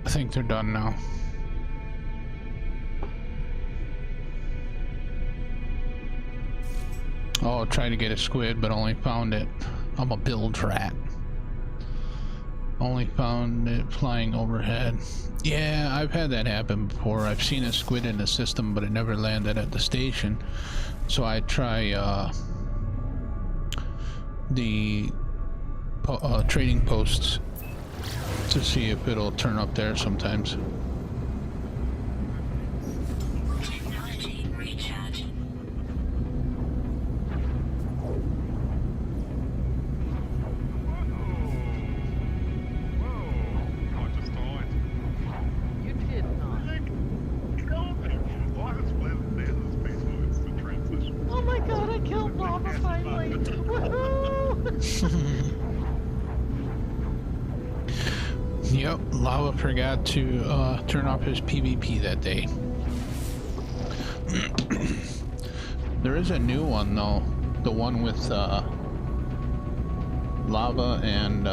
I think they're done now. Oh, I tried to get a squid, but only found it. I'm a bilge rat. Only found it flying overhead. Yeah, I've had that happen before. I've seen a squid in the system, but it never landed at the station. So I try the trading posts to see if it'll turn up there sometimes. Yep, Lava forgot to turn off his PvP that day. There is a new one though, the one with Lava and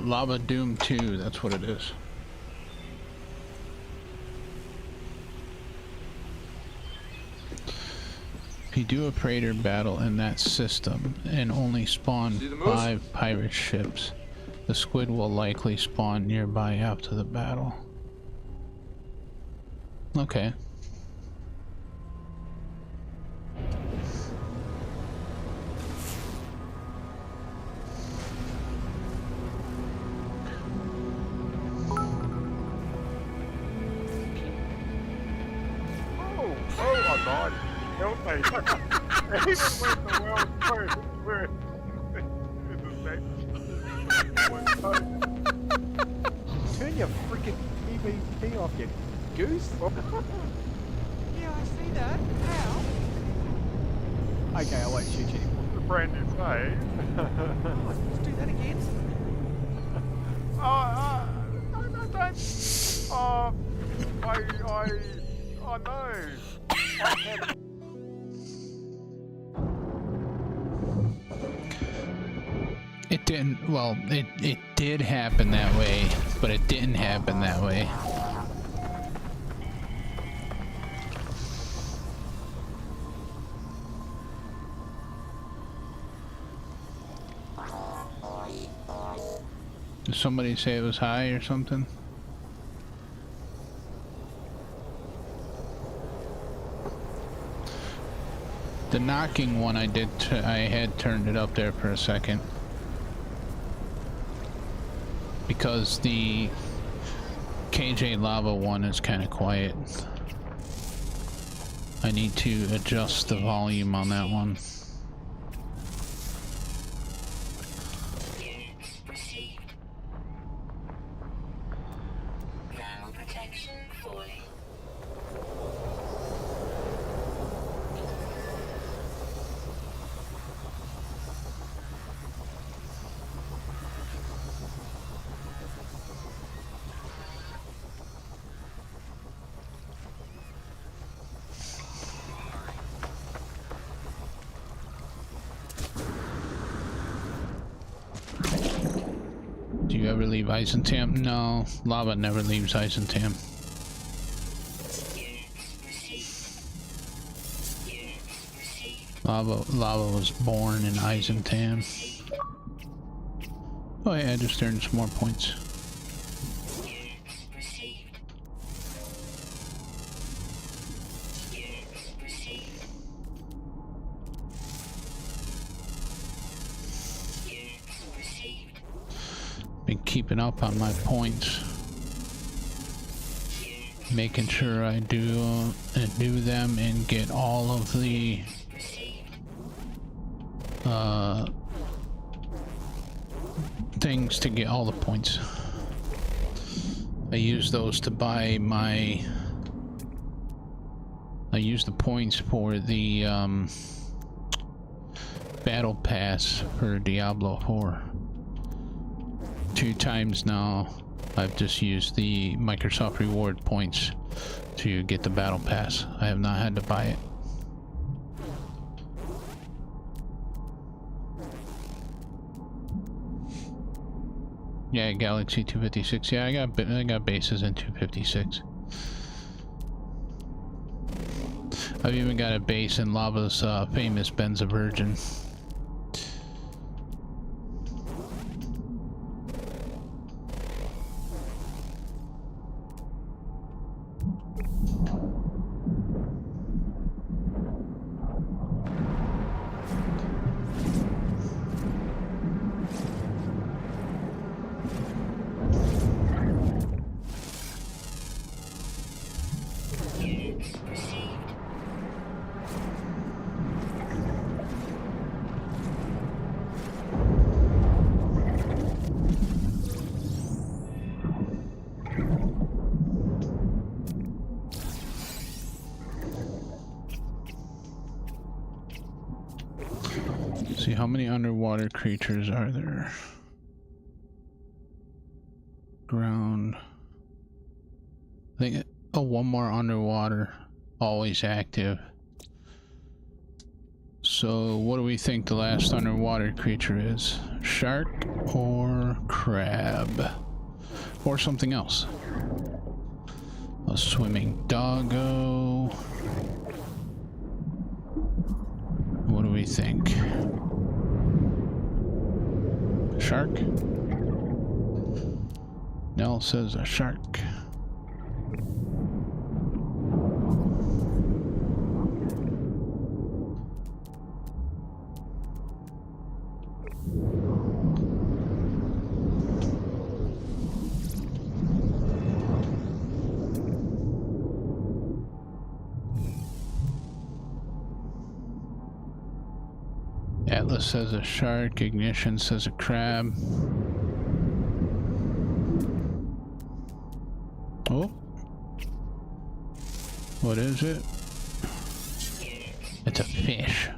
Lava Doom 2, that's what it is. If you do a freighter battle in that system and only spawn 5 pirate ships, the squid will likely spawn nearby after the battle. Okay. Hey, even when the world first were in the same. Turn your freaking EVP off, you goose. Yeah, I see that. How? Okay, I won't shoot you anymore. The brand new phase. Oh, let's do that again. No, don't. Oh, oh no. It didn't, well, it did happen that way, but it didn't happen that way. Did somebody say it was high or something? The knocking one I had turned it up there for a second. Because the KJ Lava one is kind of quiet. I need to adjust the volume on that one. Do you ever leave Eisentam? No, lava never leaves Eisentam. Lava was born in Eisentam. Oh yeah, I just earned some more points. Been keeping up on my points, making sure I do them and get all of the things to get all the points. I use those to buy my. I use the points for the battle pass for Diablo 4. 2 times now I've just used the Microsoft reward points to get the battle pass. I have not had to buy it. Yeah, Galaxy 256. Yeah, I got bases in 256. I've even got a base in Lava's famous Benza Virgin. See, how many underwater creatures are there? Ground. I think, oh, one more underwater. Always active. So, what do we think the last underwater creature is? Shark or crab? Or something else? A swimming doggo. What do we think? Shark? Nell says a shark. Atlas says a shark. Ignition says a crab. Oh. What is it? It's a fish.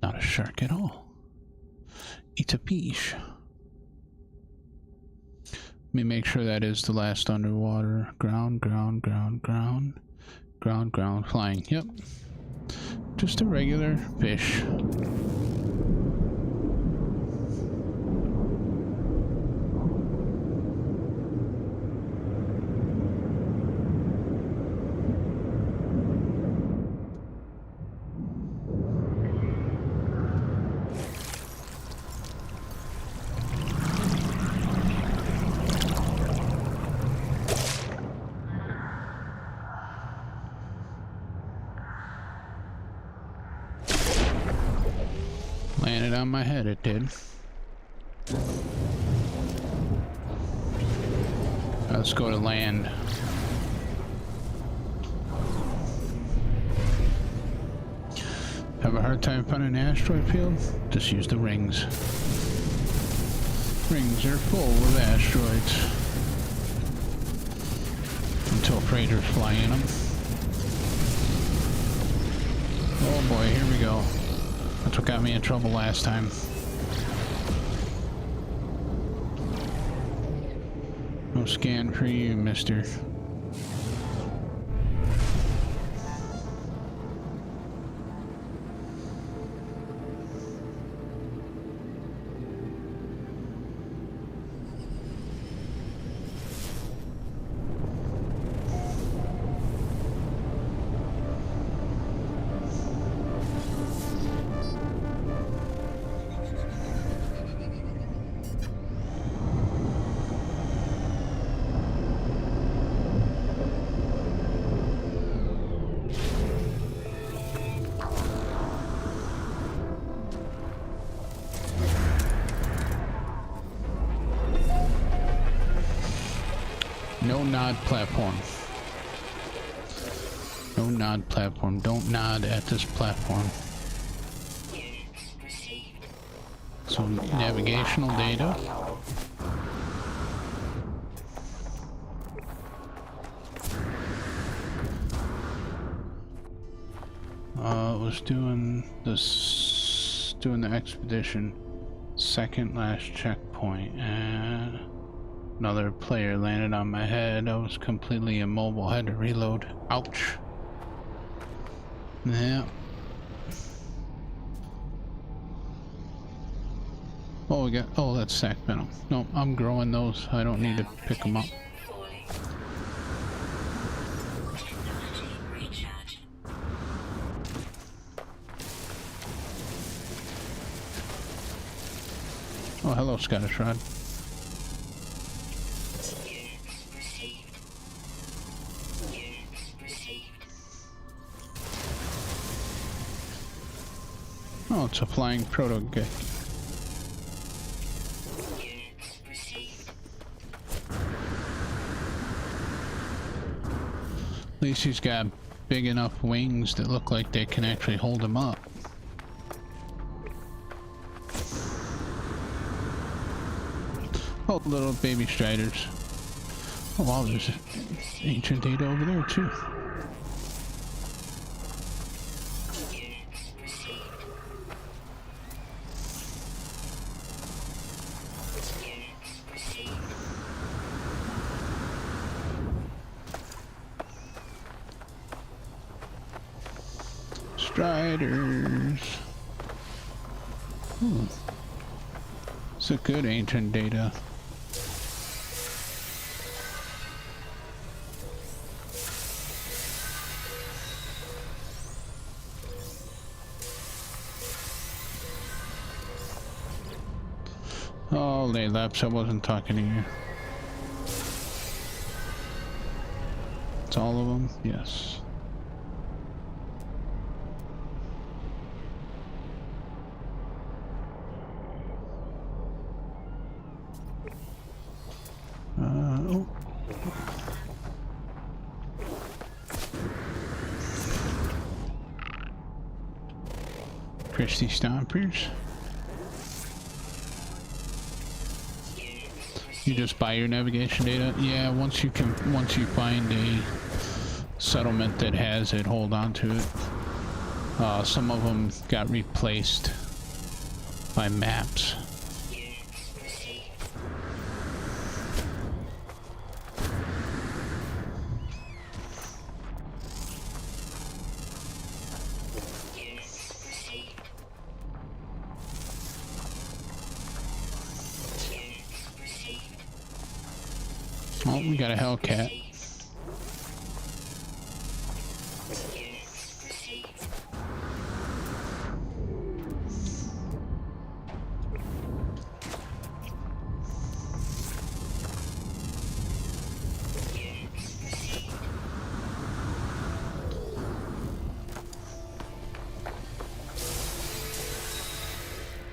Not a shark at all. It's a fish. Let me make sure that is the last underwater. Ground, ground, ground, ground. Ground, ground, flying. Yep. Just a regular fish. Landed on my head, it did. Let's go to land. Have a hard time finding an asteroid field? Just use the rings. Rings are full of asteroids. Until freighters fly in them. Oh boy, here we go. That's what got me in trouble last time. No scan for you, mister. No nod platform. No nod platform. Don't nod at this platform. So navigational data. It was doing this, doing the expedition. Second last checkpoint, and another player landed on my head. I was completely immobile, had to reload. Ouch. Yeah. Oh, we got, oh, that's sac venom. No, I'm growing those. I don't need to pick them up. Oh, hello, Scottish Rod. Oh, it's a flying proto-gek. At least he's got big enough wings that look like they can actually hold him up. Oh, little baby striders. Oh wow, there's ancient data over there too. Striders. It's a good ancient data. Oh, Laylaps, I wasn't talking to you. It's all of them? Yes. Oh. Christy Stompers. You just buy your navigation data? Yeah, once you find a settlement that has it, hold on to it. Some of them got replaced by maps. Oh, we got a Hellcat.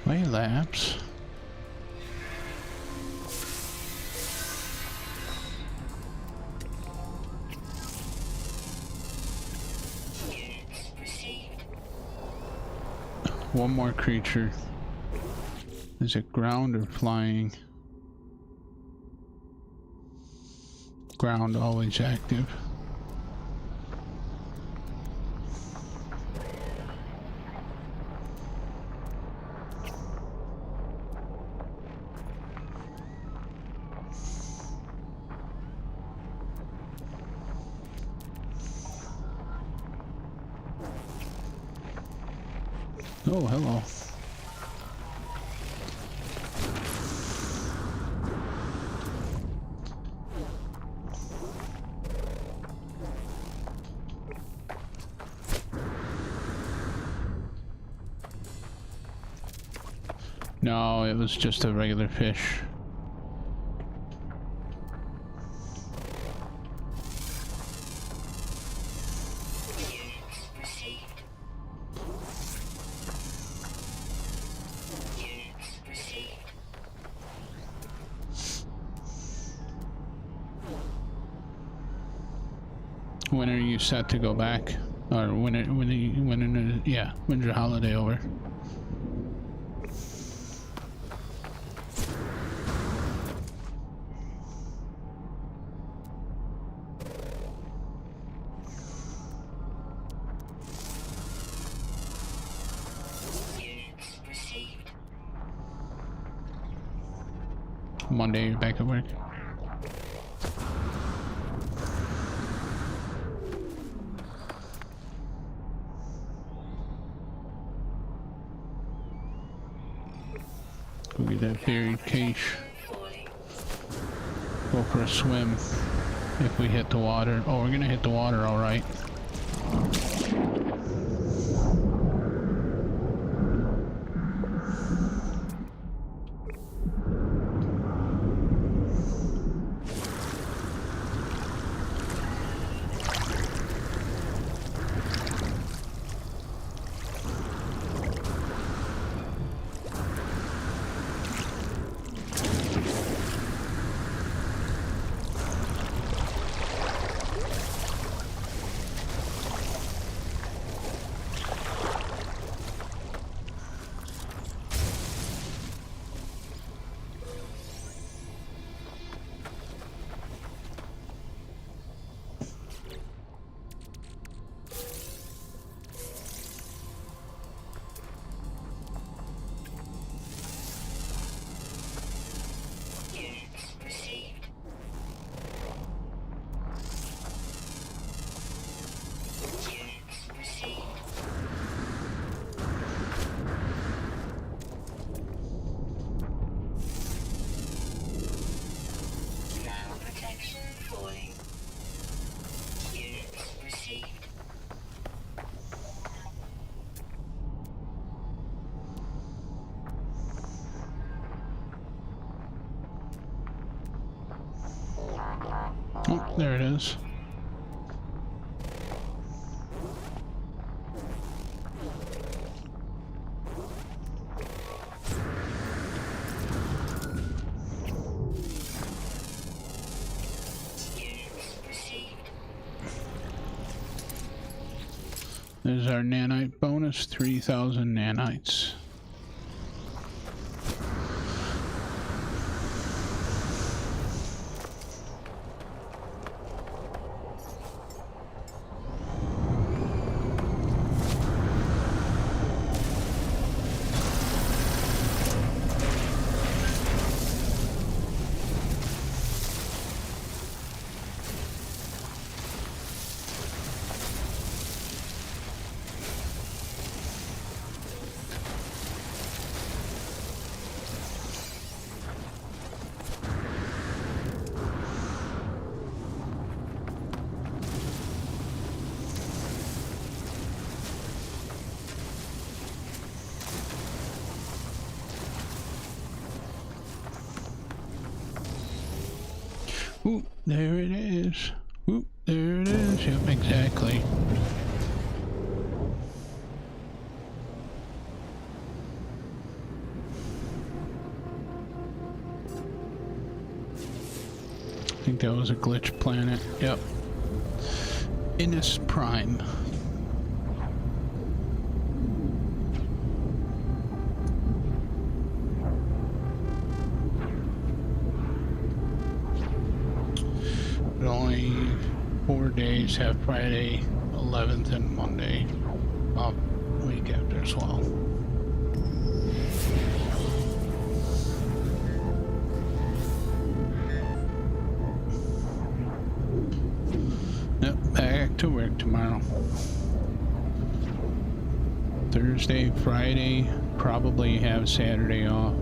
Play laps. One more creature. Is it ground or flying? Ground, always active. Oh, hello. No, it was just a regular fish. When are you set to go back? Or when's your holiday over? Monday you're back at work? Go get that buried cache. Go for a swim if we hit the water. Oh, we're gonna hit the water, all right. Oh, there it is. There's our nanite bonus, 3,000 nanites. Ooh, there it is. Ooh, there it is. Yep, exactly. I think that was a glitch planet. Yep. Innis Prime. Only 4 days, have Friday 11th and Monday week after as well. Yep, back to work tomorrow. Thursday, Friday, probably have Saturday off.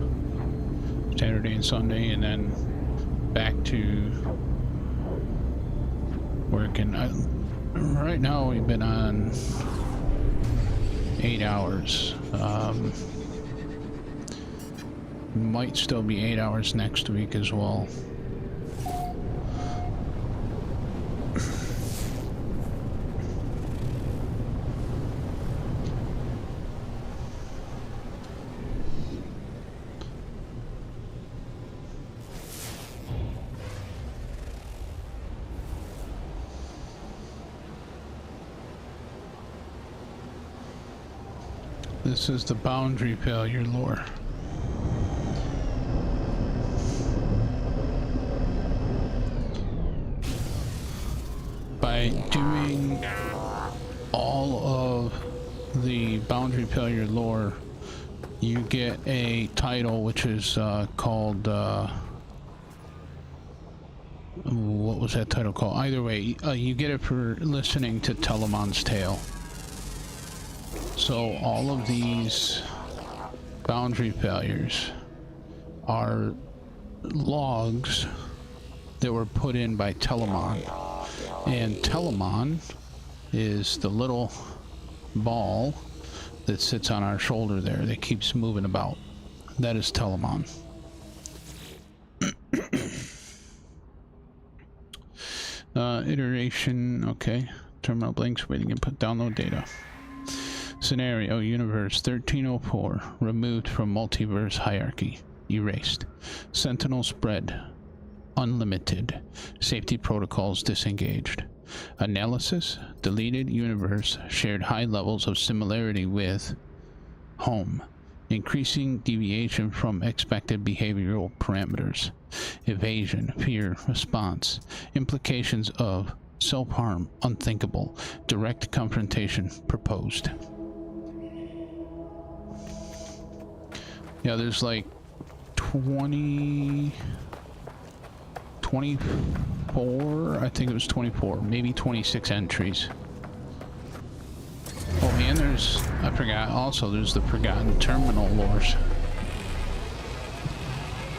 Saturday and Sunday, and then back to working. Right now we've been on 8 hours. Might still be 8 hours next week as well. This is the boundary failure lore. By doing all of the boundary failure lore, you get a title which is called what was that title called? Either way, you get it for listening to Telemon's Tale. So all of these boundary failures are logs that were put in by Telemon. And Telemon is the little ball that sits on our shoulder there that keeps moving about. That is Telemon. Iteration, okay. Terminal blanks, waiting input, download data. Scenario, universe 1304, removed from multiverse hierarchy, erased. Sentinel spread, unlimited. Safety protocols disengaged. Analysis, deleted universe, shared high levels of similarity with home. Increasing deviation from expected behavioral parameters. Evasion, fear, response. Implications of self-harm, unthinkable. Direct confrontation, proposed. Yeah, there's like 24, I think it was 24, maybe 26 entries. Oh, and there's, I forgot, also there's the Forgotten Terminal lores.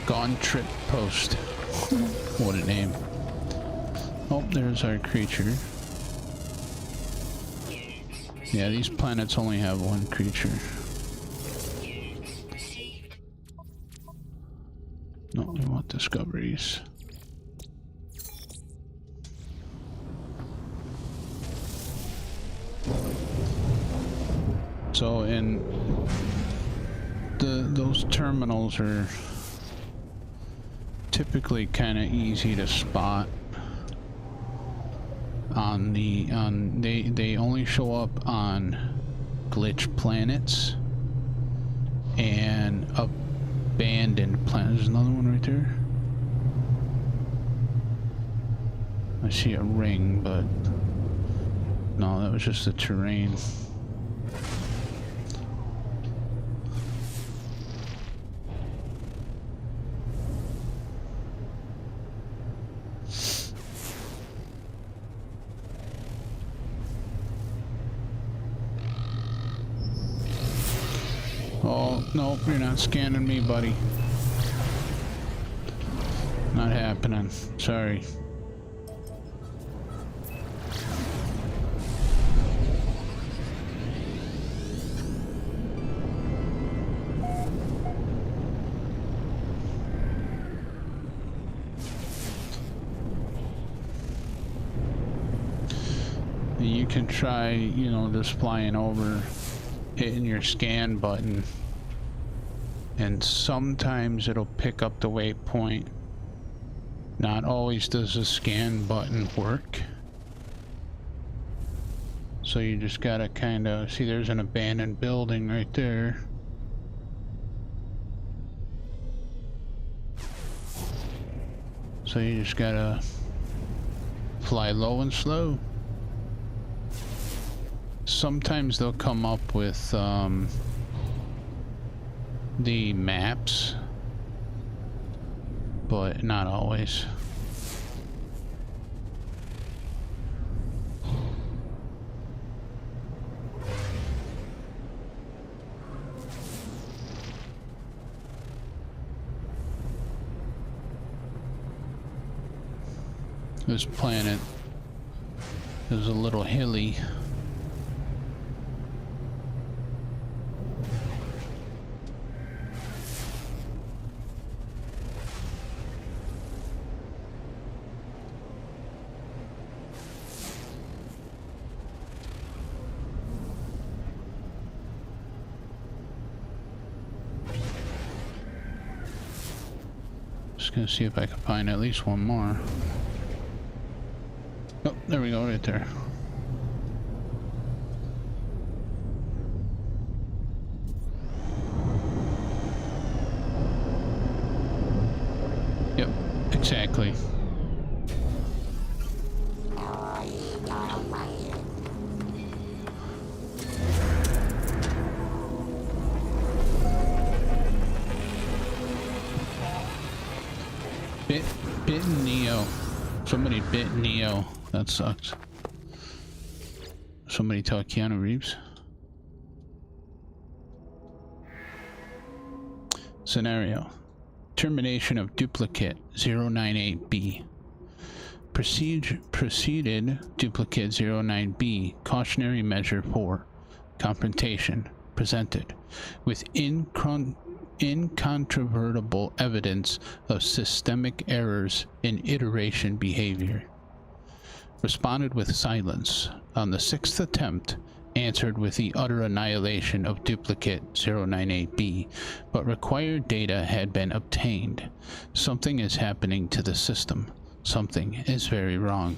Gone Trip Post. What a name. Oh, there's our creature. Yeah, these planets only have one creature. No, we want discoveries. So in those terminals are typically kind of easy to spot. on they only show up on glitch planets and abandoned planets. There's another one right there. I see a ring, but no, that was just the terrain. Oh, nope, you're not scanning me, buddy. Not happening. Sorry. You can try, you know, just flying over, hitting your scan button, and sometimes it'll pick up the waypoint. Not always does the scan button work. So you just gotta kind of see, there's an abandoned building right there. So you just gotta fly low and slow. Sometimes they'll come up with the maps, but not always. This planet is a little hilly. Just gonna see if I can find at least one more. Oh, there we go, right there. Yep, exactly. Bit Neo. Somebody bit Neo. That sucks. Somebody tell Keanu Reeves. Scenario. Termination of duplicate 098B. Proceeded duplicate 09B. Cautionary measure 4. Confrontation. Presented. With incontrovertible evidence of systemic errors in iteration behavior. Responded with silence. On the 6th attempt, answered with the utter annihilation of duplicate 098B, but required data had been obtained. Something is happening to the system. Something is very wrong.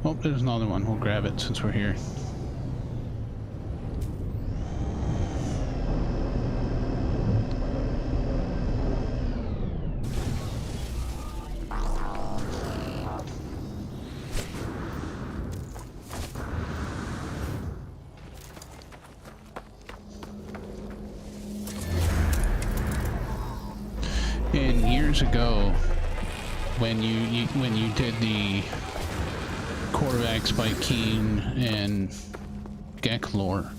Oh, there's another one. We'll grab it since we're here. And years ago, when you did the Korvax, Vy'keen, and Gek lore,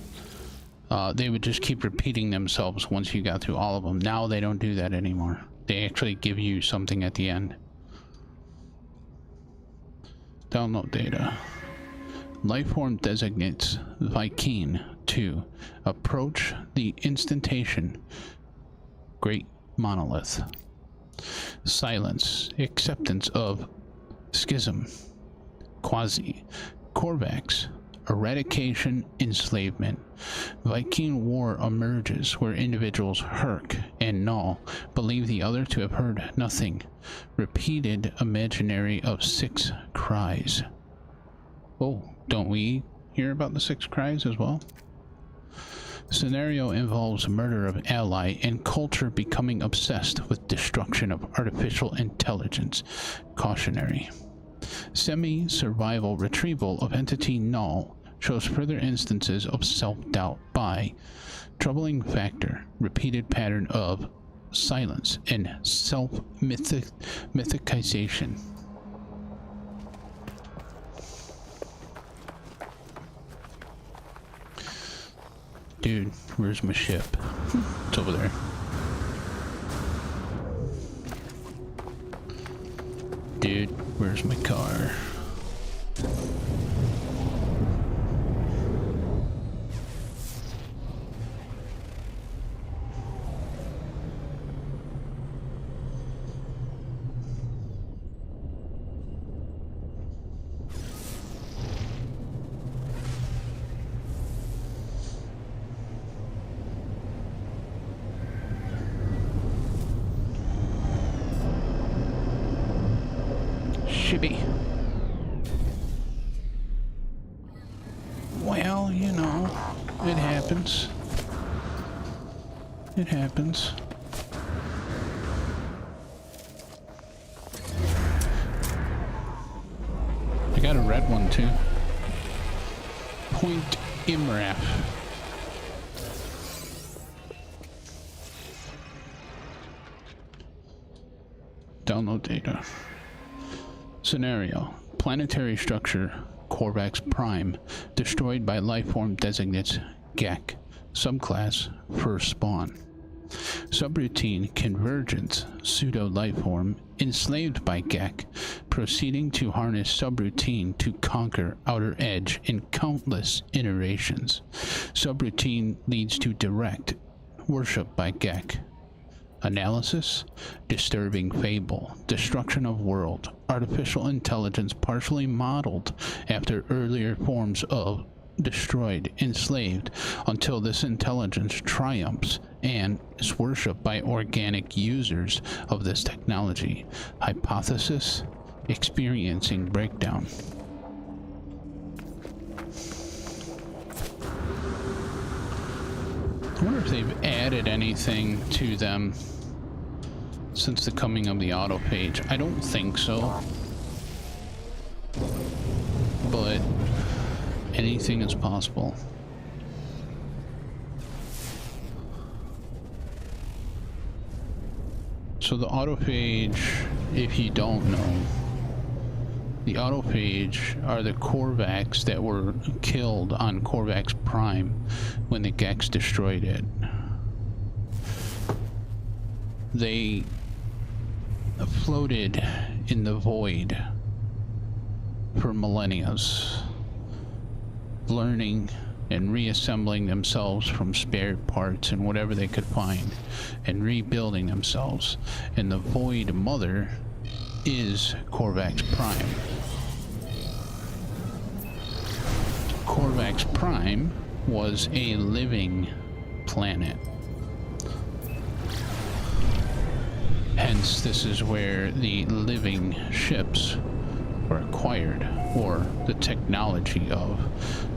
they would just keep repeating themselves once you got through all of them. Now they don't do that anymore. They actually give you something at the end. Download data. Lifeform designates Vy'keen to approach the instantation Great Monolith. Silence. Acceptance of schism. Quasi. Korvax. Eradication, enslavement. Viking war emerges where individuals Herc and Null believe the other to have heard nothing. Repeated imaginary of 6 cries. Oh, don't we hear about the 6 cries as well? Scenario involves murder of ally and culture becoming obsessed with destruction of artificial intelligence. Cautionary. Semi-survival retrieval of entity Null shows further instances of self-doubt by troubling factor, repeated pattern of silence, and self-mythicization. Dude, where's my ship? It's over there. Dude, where's my car? Shibby. Well, you know, it happens. It happens. I got a red one too. Point Imraf. Download data. Scenario. Planetary structure Korvax Prime destroyed by lifeform designates Gek. Subclass first spawn. Subroutine Convergence pseudo-lifeform enslaved by Gek, proceeding to harness subroutine to conquer Outer Edge in countless iterations. Subroutine leads to direct worship by Gek. Analysis, disturbing fable, destruction of world, artificial intelligence partially modeled after earlier forms of destroyed, enslaved, until this intelligence triumphs and is worshipped by organic users of this technology. Hypothesis, experiencing breakdown. I wonder if they've added anything to them since the coming of the auto page. I don't think so, but anything is possible. So the autophage, if you don't know, the autophage are the Korvax that were killed on Korvax Prime when the Geks destroyed it. They floated in the void for millennia, learning and reassembling themselves from spare parts and whatever they could find, and rebuilding themselves. And the Void Mother is Korvax Prime. Korvax Prime was a living planet. Hence, this is where the living ships were acquired, or the technology of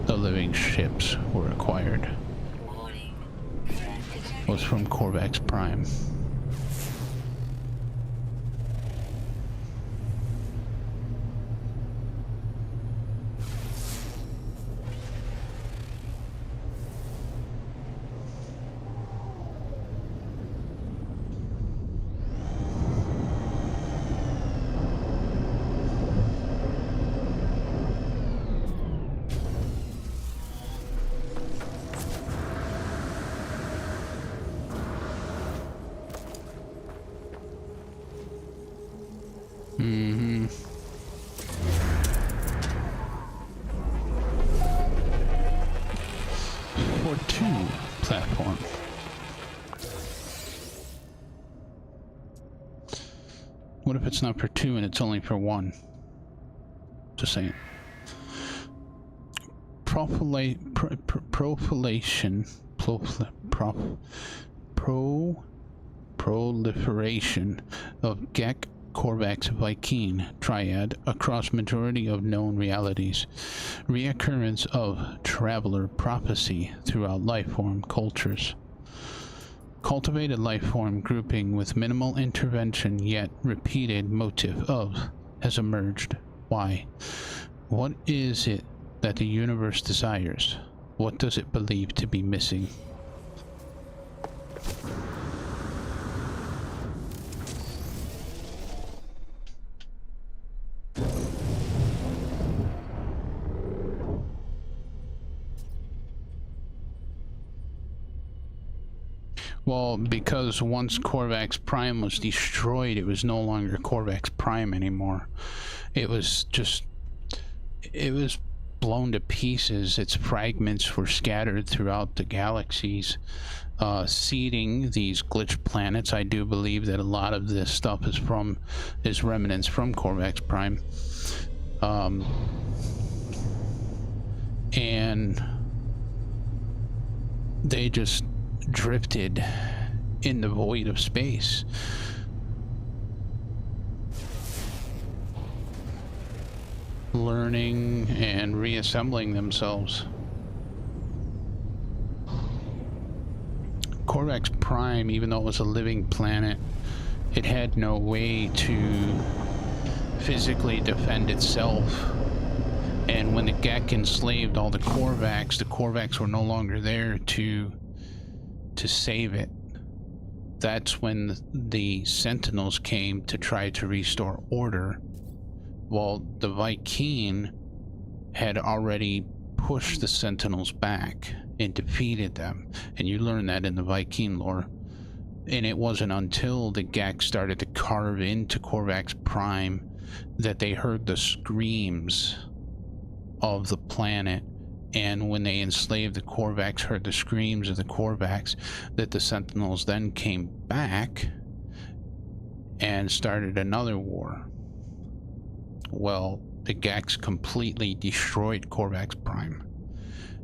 the living ships were acquired. Was from Korvax Prime. Platform. What if it's not for 2 and it's only for 1? Just saying. proliferation of Gek Korvax Viking triad across majority of known realities, reoccurrence of traveler prophecy throughout lifeform cultures, cultivated lifeform grouping with minimal intervention yet repeated motif of has emerged. Why? What is it that the universe desires? What does it believe to be missing? Well, because once Korvax Prime was destroyed, it was no longer Korvax Prime anymore. It was blown to pieces. Its fragments were scattered throughout the galaxies, seeding these glitch planets. I do believe that a lot of this stuff is remnants from Korvax Prime. And they just drifted in the void of space. Learning and reassembling themselves. Korvax Prime, even though it was a living planet, it had no way to physically defend itself. And when the Gek enslaved all the Korvax were no longer there to save it. That's when the Sentinels came to try to restore order. Well, the Viking had already pushed the Sentinels back and defeated them. And you learn that in the Viking lore. And it wasn't until the Gek started to carve into Korvax Prime that they heard the screams of the planet. And when they enslaved the Korvax, heard the screams of the Korvax, that the Sentinels then came back and started another war. Well, the Geks completely destroyed Korvax Prime,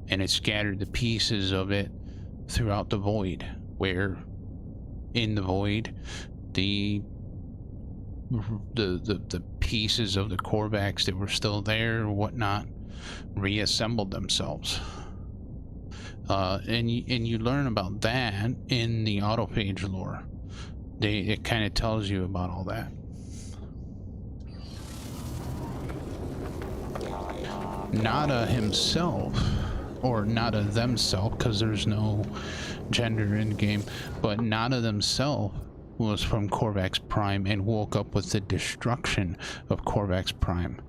and it scattered the pieces of it throughout the void, where in the void, the pieces of the Korvax that were still there or whatnot reassembled themselves. And you learn about that in the autophage lore. It kind of tells you about all that. Nada himself, or Nada themselves, because there's no gender in the game, but Nada themselves was from Korvax Prime and woke up with the destruction of Korvax Prime.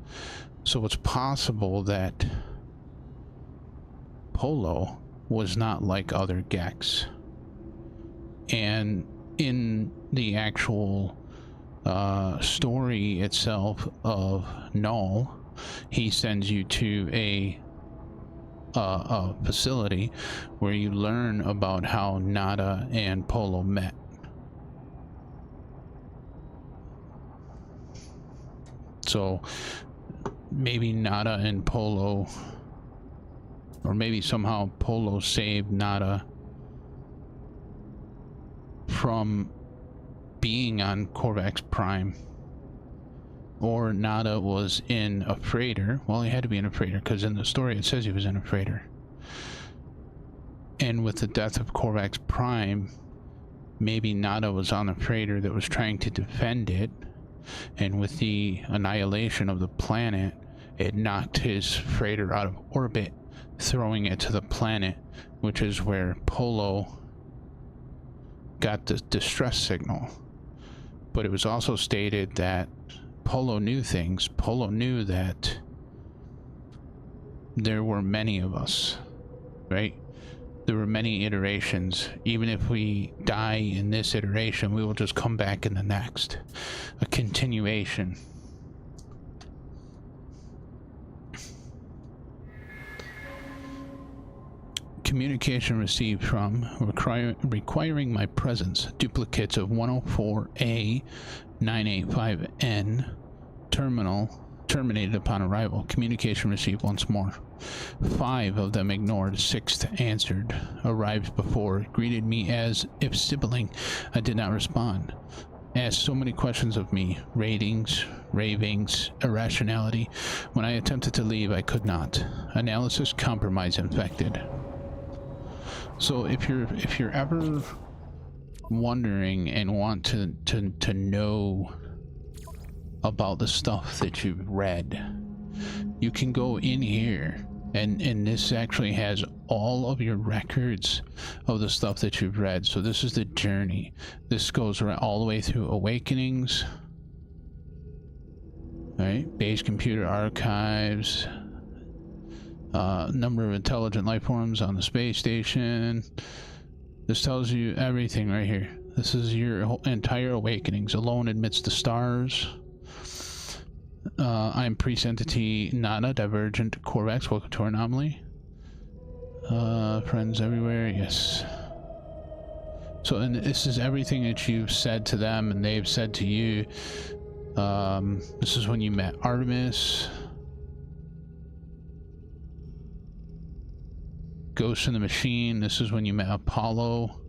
So it's possible that Polo was not like other Geks. And in the actual story itself of Null, he sends you to a facility where you learn about how Nada and Polo met. So maybe Nada and Polo, or maybe somehow Polo saved Nada from being on Korvax Prime. Or Nada was in a freighter. Well, he had to be in a freighter because in the story it says he was in a freighter. And with the death of Korvax Prime, maybe Nada was on a freighter that was trying to defend it. And with the annihilation of the planet, it knocked his freighter out of orbit, throwing it to the planet, which is where Polo got the distress signal. But it was also stated that Polo knew things. Polo knew that there were many of us, right? There were many iterations. Even if we die in this iteration, we will just come back in the next. A continuation. Communication received from requiring my presence. Duplicates of 104A 985N terminated upon arrival. Communication received once more. 5 of them ignored. 6th answered. Arrived before. Greeted me as if sibling. I did not respond. Asked so many questions of me. Ratings, ravings, irrationality. When I attempted to leave, I could not. Analysis, compromise, infected. So if you're ever wondering and want to know about the stuff that you've read, you can go in here, and this actually has all of your records of the stuff that you've read. So this is the journey. This goes around all the way through Awakenings, right? Base computer archives, number of intelligent life forms on the space station. This tells you everything right here. This is your entire Awakenings. Alone amidst the stars. I'm priest entity Nana, divergent Korvax. Welcome to our anomaly. Friends everywhere. Yes. So, and this is everything that you've said to them and they've said to you. This is when you met Artemis. Ghost in the Machine. This is when you met Apollo.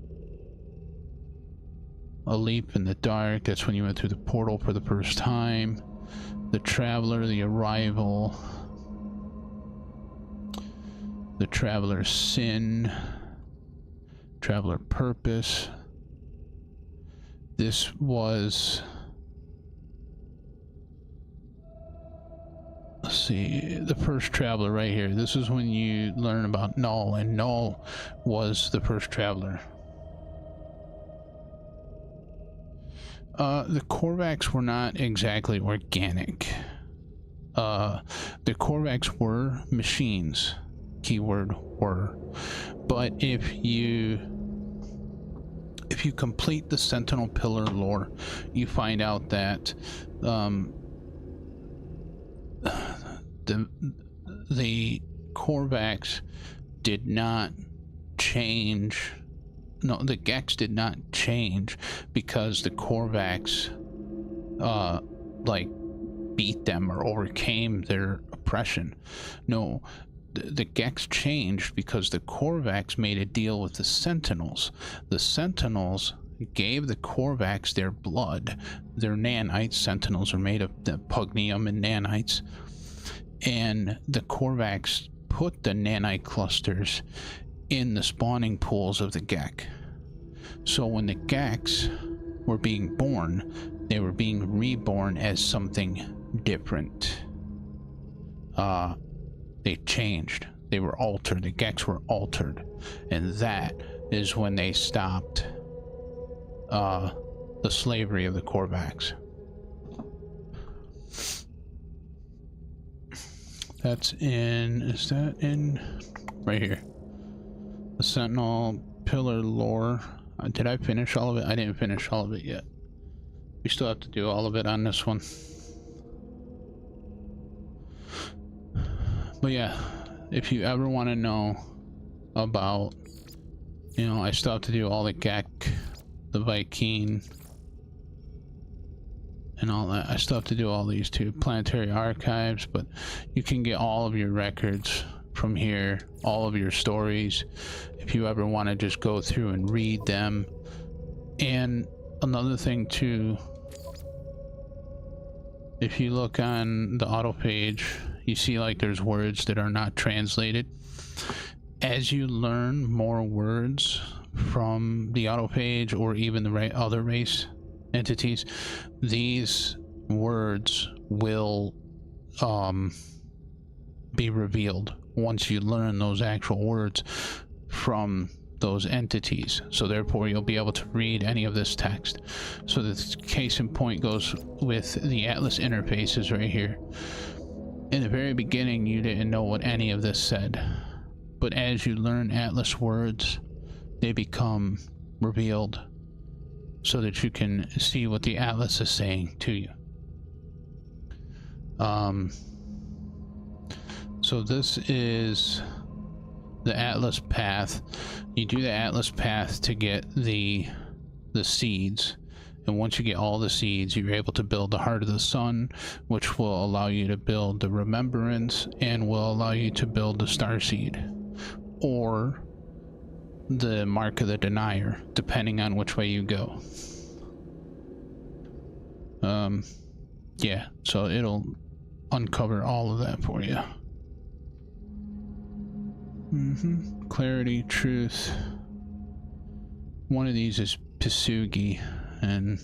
A Leap in the Dark. That's when you went through the portal for the first time. The Traveler, the Arrival. The Traveler's Sin. Traveler Purpose. This was... Let's see, the first Traveler right here. This is when you learn about Null, and Null was the first Traveler. The Korvax were not exactly organic. The Korvax were machines. Keyword were. But if you complete the Sentinel Pillar lore, you find out that the Korvax did not change. No, the Gex did not change because the Korvax like beat them or overcame their oppression. No, the Gex changed because the Korvax made a deal with the Sentinels. The Sentinels gave the Korvax their blood. Their nanites. Sentinels are made of the pugnium and nanites. And the Korvax put the nanite clusters in the spawning pools of the Gek. So when the Geks were being born, they were being reborn as something different. They changed. They were altered. The Geks were altered. And that is when they stopped the slavery of the Korvax. That's in... Is that in... Right here. The Sentinel Pillar lore. Did I finish all of it? I didn't finish all of it yet. We still have to do all of it on this one. But yeah, if you ever want to know about, you know, I still have to do all the Gek, the Vy'keen, and all that. I still have to do all these too. Planetary archives, but you can get all of your records from here, all of your stories, if you ever want to just go through and read them. And another thing too, if you look on the auto page, you see like there's words that are not translated. As you learn more words from the auto page or even the other race entities, these words will be revealed once you learn those actual words from those entities. So therefore you'll be able to read any of this text. So the case in point goes with the Atlas interfaces right here. In the very beginning you didn't know what any of this said, but as you learn Atlas words, they become revealed so that you can see what the Atlas is saying to you. So this is the Atlas path. You do the Atlas path to get the seeds, And once you get all the seeds, you're able to build the Heart of the Sun, which will allow you to build the Remembrance and will allow you to build the Starseed or the Mark of the Denier, depending on which way you go. Yeah, so it'll uncover all of that for you. Clarity, truth. One of these is Pisugi, and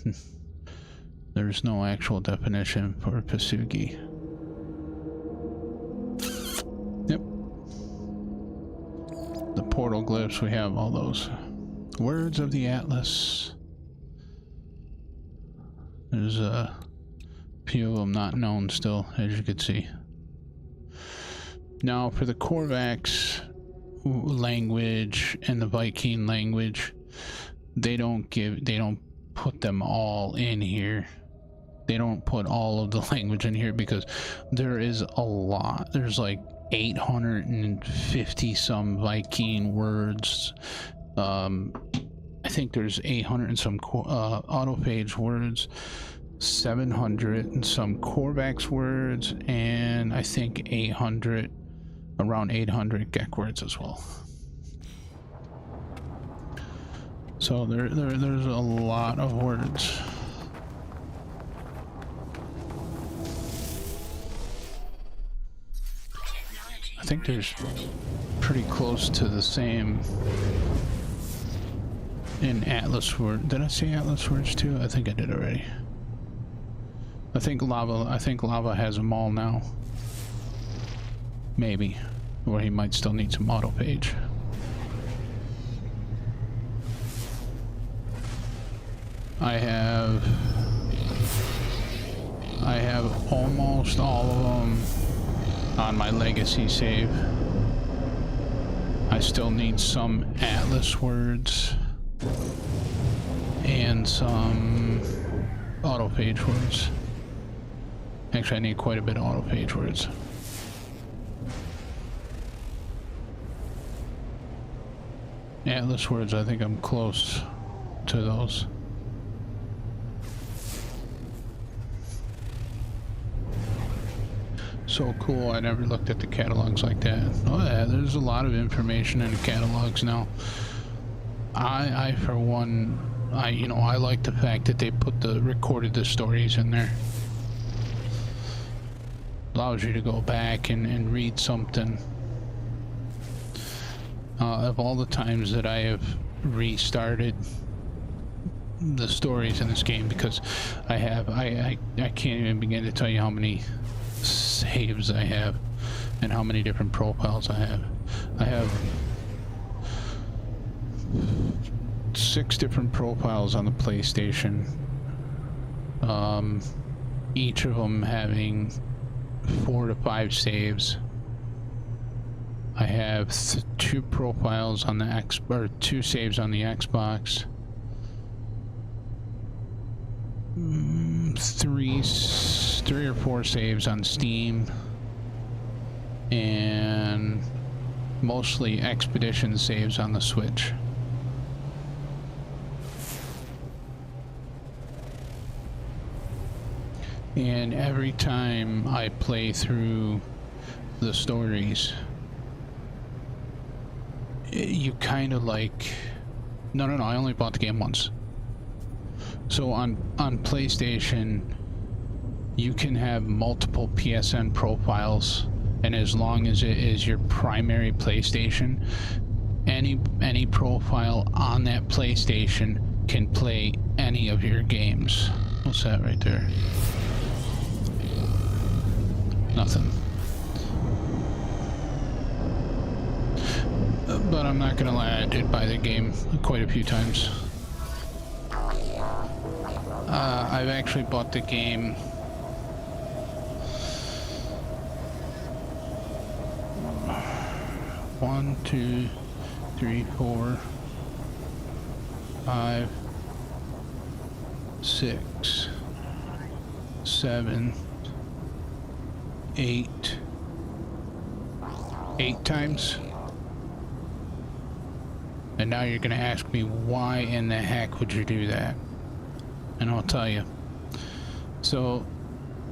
there's no actual definition for Pisugi. Yep. The portal glyphs, we have all those. Words of the Atlas. There's a few of them not known still, as you can see. Now for the Korvax language and the Viking language, they don't put them all in here. They don't put all of the language in here because there is a lot. There's like 850 some Viking words. I think there's 800 and some autophage words, 700 and some Korvax words, and I think around 800 Gek words as well. So there's a lot of words. I think there's pretty close to the same in Atlas word. Did I say Atlas words too? I think I did already. I think Lava has them all now. Maybe. Or he might still need some autopage. I have almost all of them on my legacy save. I still need some Atlas words and some autopage words. Actually, I need quite a bit of autopage words. Atlas words, I think I'm close to those. So cool, I never looked at the catalogs like that. Oh yeah, there's a lot of information in the catalogs now. I for one, I like the fact that they recorded the stories in there. Allows you to go back and read something. Of all the times that I have restarted the stories in this game, because I can't even begin to tell you how many saves I have and how many different profiles I have. I have 6 different profiles on the PlayStation, each of them having 4 to 5 saves. I have 2 profiles on the 2 saves on the Xbox, 3 or 4 saves on Steam, and mostly Expedition saves on the Switch. And every time I play through the stories, you kind of like... No, I only bought the game once. So on PlayStation, you can have multiple PSN profiles, and as long as it is your primary PlayStation, any profile on that PlayStation can play any of your games. What's that right there? Nothing. But I'm not gonna lie, I did buy the game quite a few times. I've actually bought the game one, 2, 3, 4, 5, 6, 7, 8 times. And now you're gonna ask me, why in the heck would you do that? and I'll tell you. So,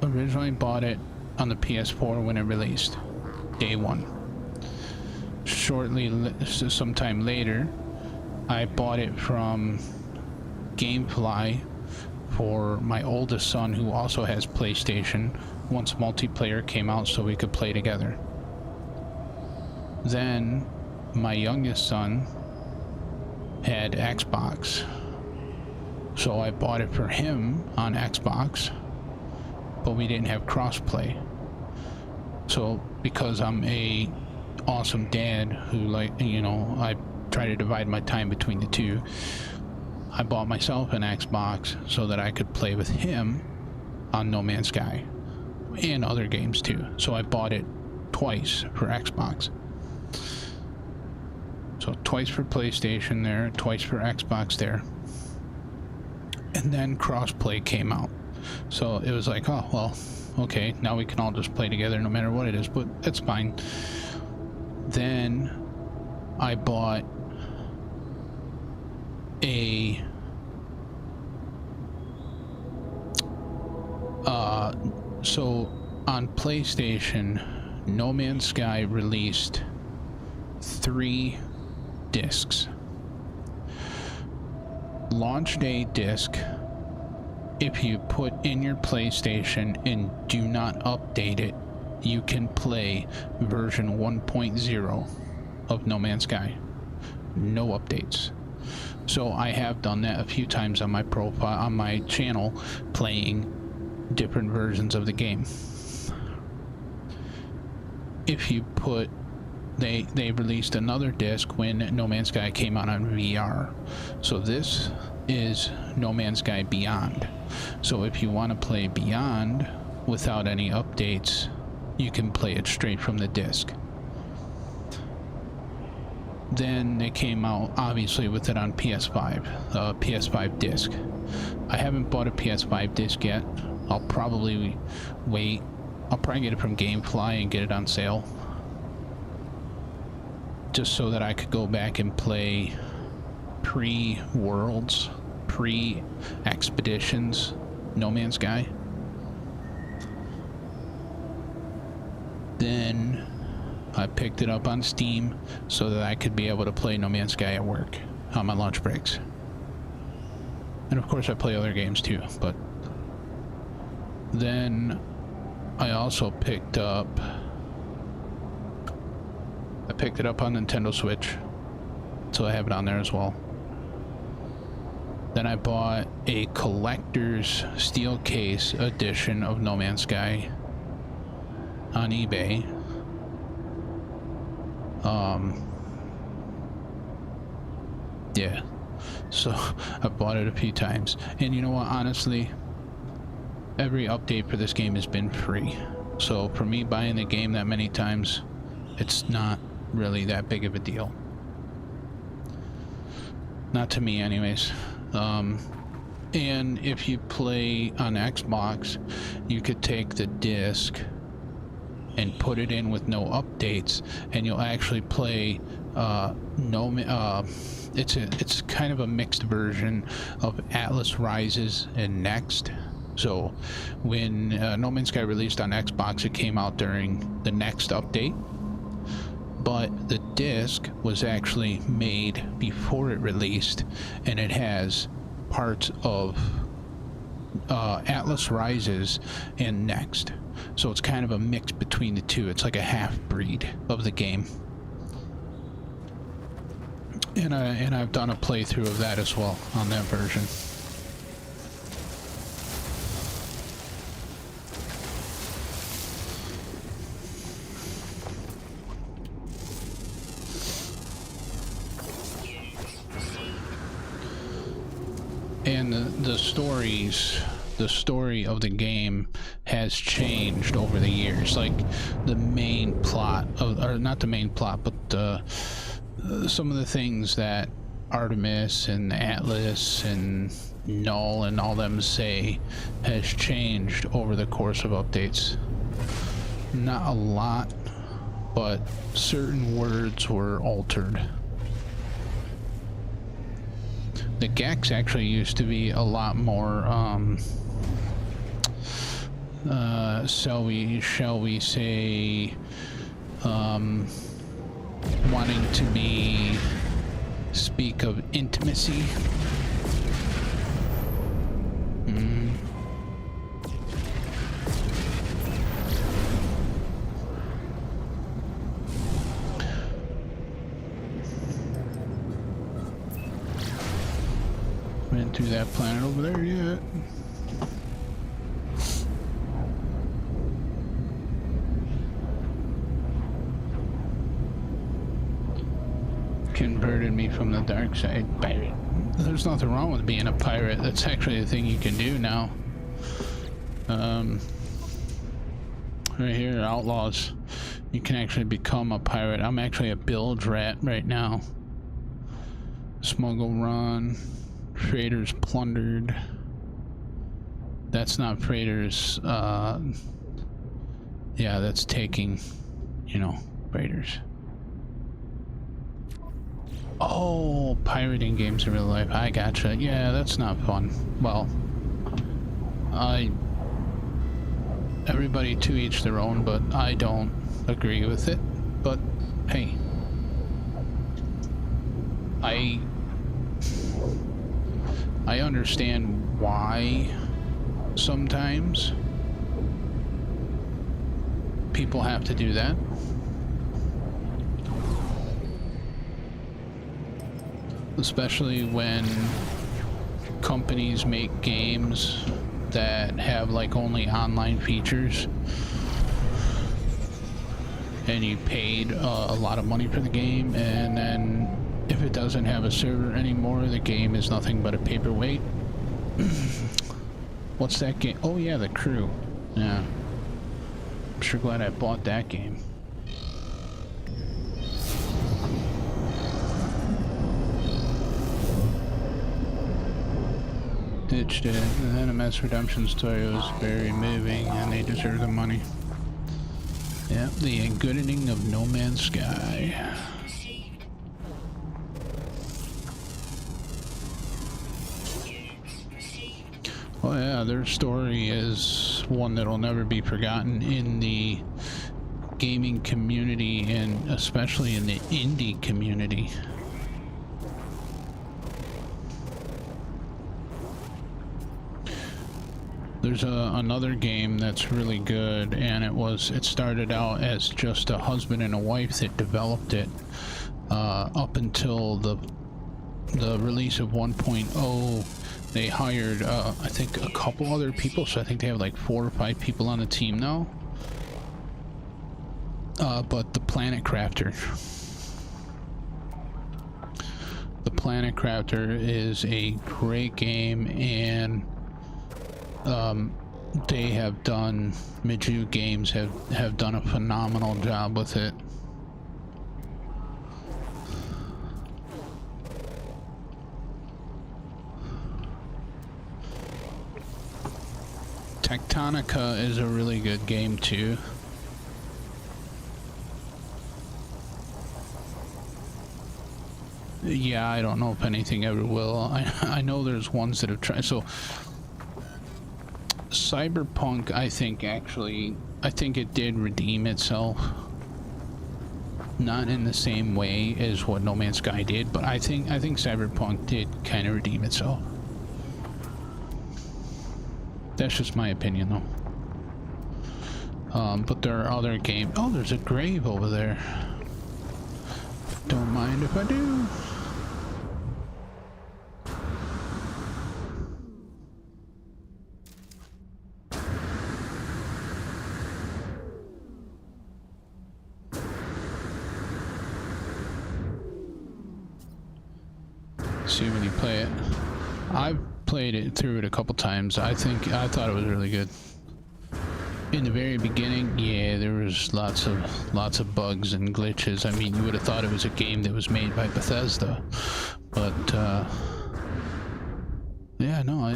originally bought it on the PS4 when it released, day one. Sometime later, I bought it from GameFly for my oldest son, who also has PlayStation, once multiplayer came out so we could play together. Then my youngest son had Xbox, so I bought it for him on Xbox, but we didn't have crossplay. So because I'm a awesome dad who, like, you know, I try to divide my time between the two, I bought myself an Xbox so that I could play with him on No Man's Sky and other games too. So I bought it twice for Xbox. So twice for PlayStation there, twice for Xbox there. And then crossplay came out. So it was like, oh, well, okay, now we can all just play together no matter what it is, but that's fine. Then I bought so on PlayStation, No Man's Sky released 3 discs. Launch day disc, if you put in your PlayStation and do not update it, you can play version 1.0 of No Man's Sky. No updates. So I have done that a few times on my profile, on my channel, playing different versions of the game. If you put, they released another disc when No Man's Sky came out on VR. So this is No Man's Sky Beyond. So if you want to play Beyond without any updates, you can play it straight from the disc. Then they came out obviously with it on PS5, PS5 disc. I haven't bought a PS5 disc yet. I'll probably wait. I'll probably get it from GameFly and get it on sale, just so that I could go back and play pre-Worlds, pre-Expeditions No Man's Sky. Then I picked it up on Steam so that I could be able to play No Man's Sky at work on my lunch breaks. And of course I play other games too, but then I also picked it up on Nintendo Switch, so I have it on there as well. Then I bought a collector's steel case edition of No Man's Sky on eBay. Yeah, so I bought it a few times, and you know what, honestly, every update for this game has been free, so for me buying the game that many times, it's not really that big of a deal. Not to me anyways. And if you play on Xbox, you could take the disc and put it in with no updates, and you'll actually play it's kind of a mixed version of Atlas Rises and Next. So when No Man's Sky released on Xbox, it came out during the Next update, but the disc was actually made before it released, and it has parts of Atlas Rises and Next. So it's kind of a mix between the two. It's like a half-breed of the game. And I've done a playthrough of that as well on that version. And the story of the game has changed over the years. Like the main plot or not the main plot, but some of the things that Artemis and Atlas and Null and all them say has changed over the course of updates. Not a lot, but certain words were altered. The Gex actually used to be a lot more, shall we say, wanting to speak of intimacy. Went through that planet over there yet. Converted me from the dark side. Pirate. There's nothing wrong with being a pirate. That's actually a thing you can do now. Right here, outlaws. You can actually become a pirate. I'm actually a bilge rat right now. Smuggle run. Freighters plundered. That's not freighters. Yeah, that's taking, you know, freighters. Oh, pirating games in real life. I gotcha. Yeah, that's not fun. Well, everybody to each their own, but I don't agree with it. But hey, I understand why sometimes people have to do that. Especially when companies make games that have like only online features and you paid a lot of money for the game, and then if it doesn't have a server anymore, the game is nothing but a paperweight. What's that game? Oh yeah, The Crew. Yeah, I'm sure glad I bought that game. Ditched it. The NMS Redemption story was very moving, and they deserve the money. Yep, the good ending of No Man's Sky. Oh yeah, their story is one that'll never be forgotten in the gaming community, and especially in the indie community. There's another game that's really good, and it started out as just a husband and a wife that developed it up until the release of 1.0. They hired I think a couple other people, so I think they have like 4 or 5 people on the team now. But the Planet Crafter. The Planet Crafter is a great game, and they have done, Miju Games have done a phenomenal job with it. Tectonica is a really good game too. Yeah, I don't know if anything ever will. I know there's ones that have tried. So Cyberpunk, I think it did redeem itself. Not in the same way as what No Man's Sky did, but I think Cyberpunk did kind of redeem itself. That's just my opinion, though. But there are other games. Oh, there's a grave over there. Don't mind if I do. See when you play it. I've played it through it a couple times. I thought it was really good. In the very beginning, yeah, there was lots of bugs and glitches. I mean, you would have thought it was a game that was made by Bethesda, but yeah, no,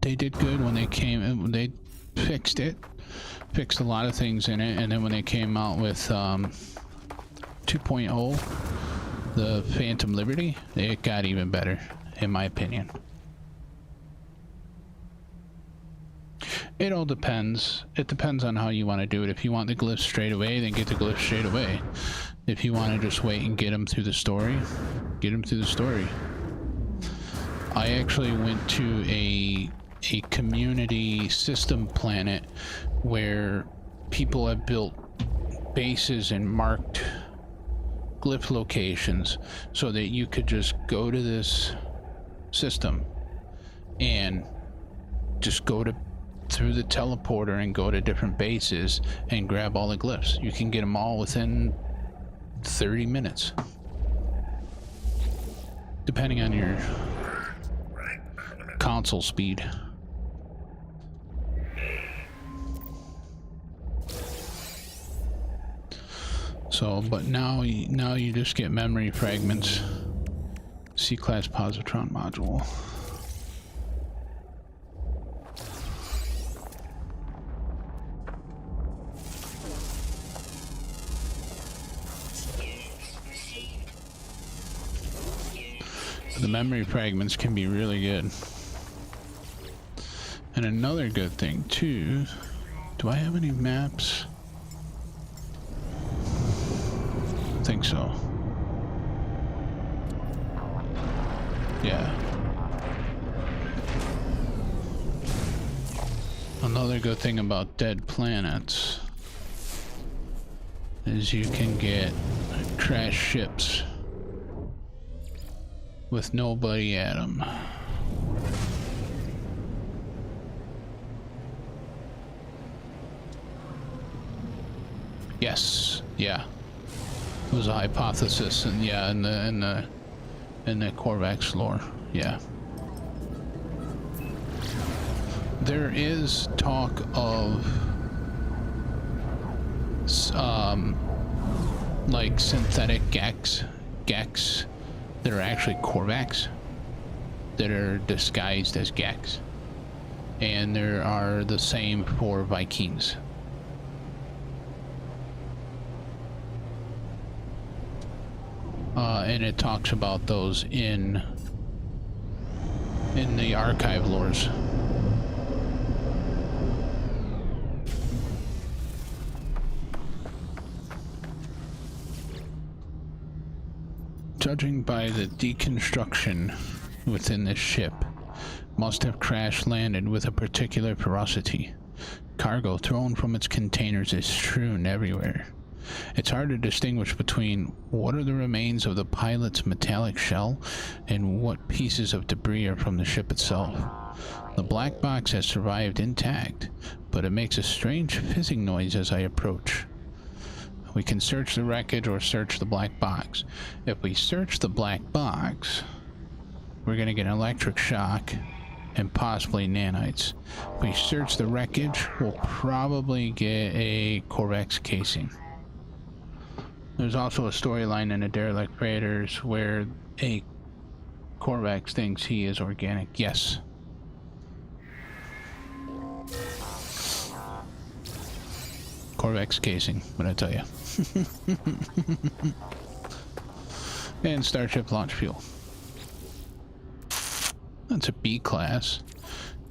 they did good when they came. They fixed a lot of things in it, and then when they came out with 2.0, the Phantom Liberty, it got even better, in my opinion. It all depends. It depends on how you want to do it. If you want the glyphs straight away, then get the glyphs straight away. If you want to just wait and get them through the story, get them through the story. I actually went to a community system planet where people have built bases and marked glyph locations so that you could just go to this system and just go to through the teleporter and go to different bases and grab all the glyphs. You can get them all within 30 minutes, depending on your console speed. So, but now you just get memory fragments. C-class positron module. The memory fragments can be really good. And another good thing too, do I have any maps? I think so. Yeah. Another good thing about dead planets is you can get crashed ships with nobody at them. Yes, yeah. It was a hypothesis, and yeah, in the Korvax lore, yeah. There is talk of like synthetic Geks that are actually Korvax that are disguised as Geks, and there are the same for Vikings. And it talks about those in the archive lores. Judging by the deconstruction within this ship, must have crash landed with a particular ferocity. Cargo thrown from its containers is strewn everywhere. It's hard to distinguish between what are the remains of the pilot's metallic shell and what pieces of debris are from the ship itself. The black box has survived intact, but it makes a strange fizzing noise as I approach. We can search the wreckage or search the black box. If we search the black box, we're going to get an electric shock and possibly nanites. If we search the wreckage, we'll probably get a Korvax casing. There's also a storyline in the Derelict Raiders where a Korvax thinks he is organic. Yes. Korvax casing, what I tell you. And Starship launch fuel. That's a B class.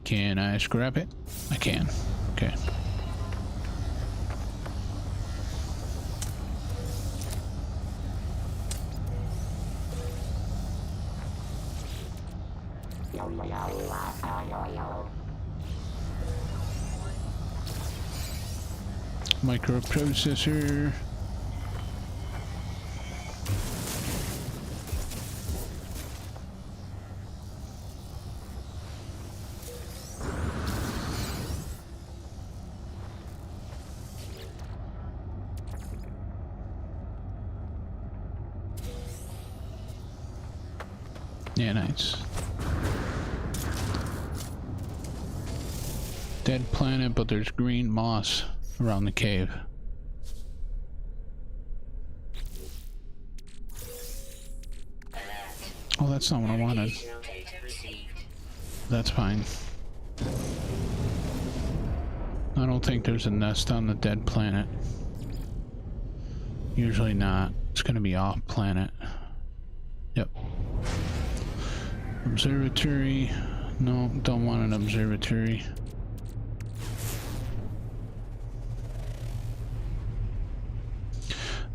Can I scrap it? I can. Okay. Microprocessor. Yeah, nice. Dead planet, but there's green moss around the cave. Oh, that's not what I wanted. That's fine. I don't think there's a nest on the dead planet. Usually not. It's gonna be off planet. Observatory. No, don't want an observatory.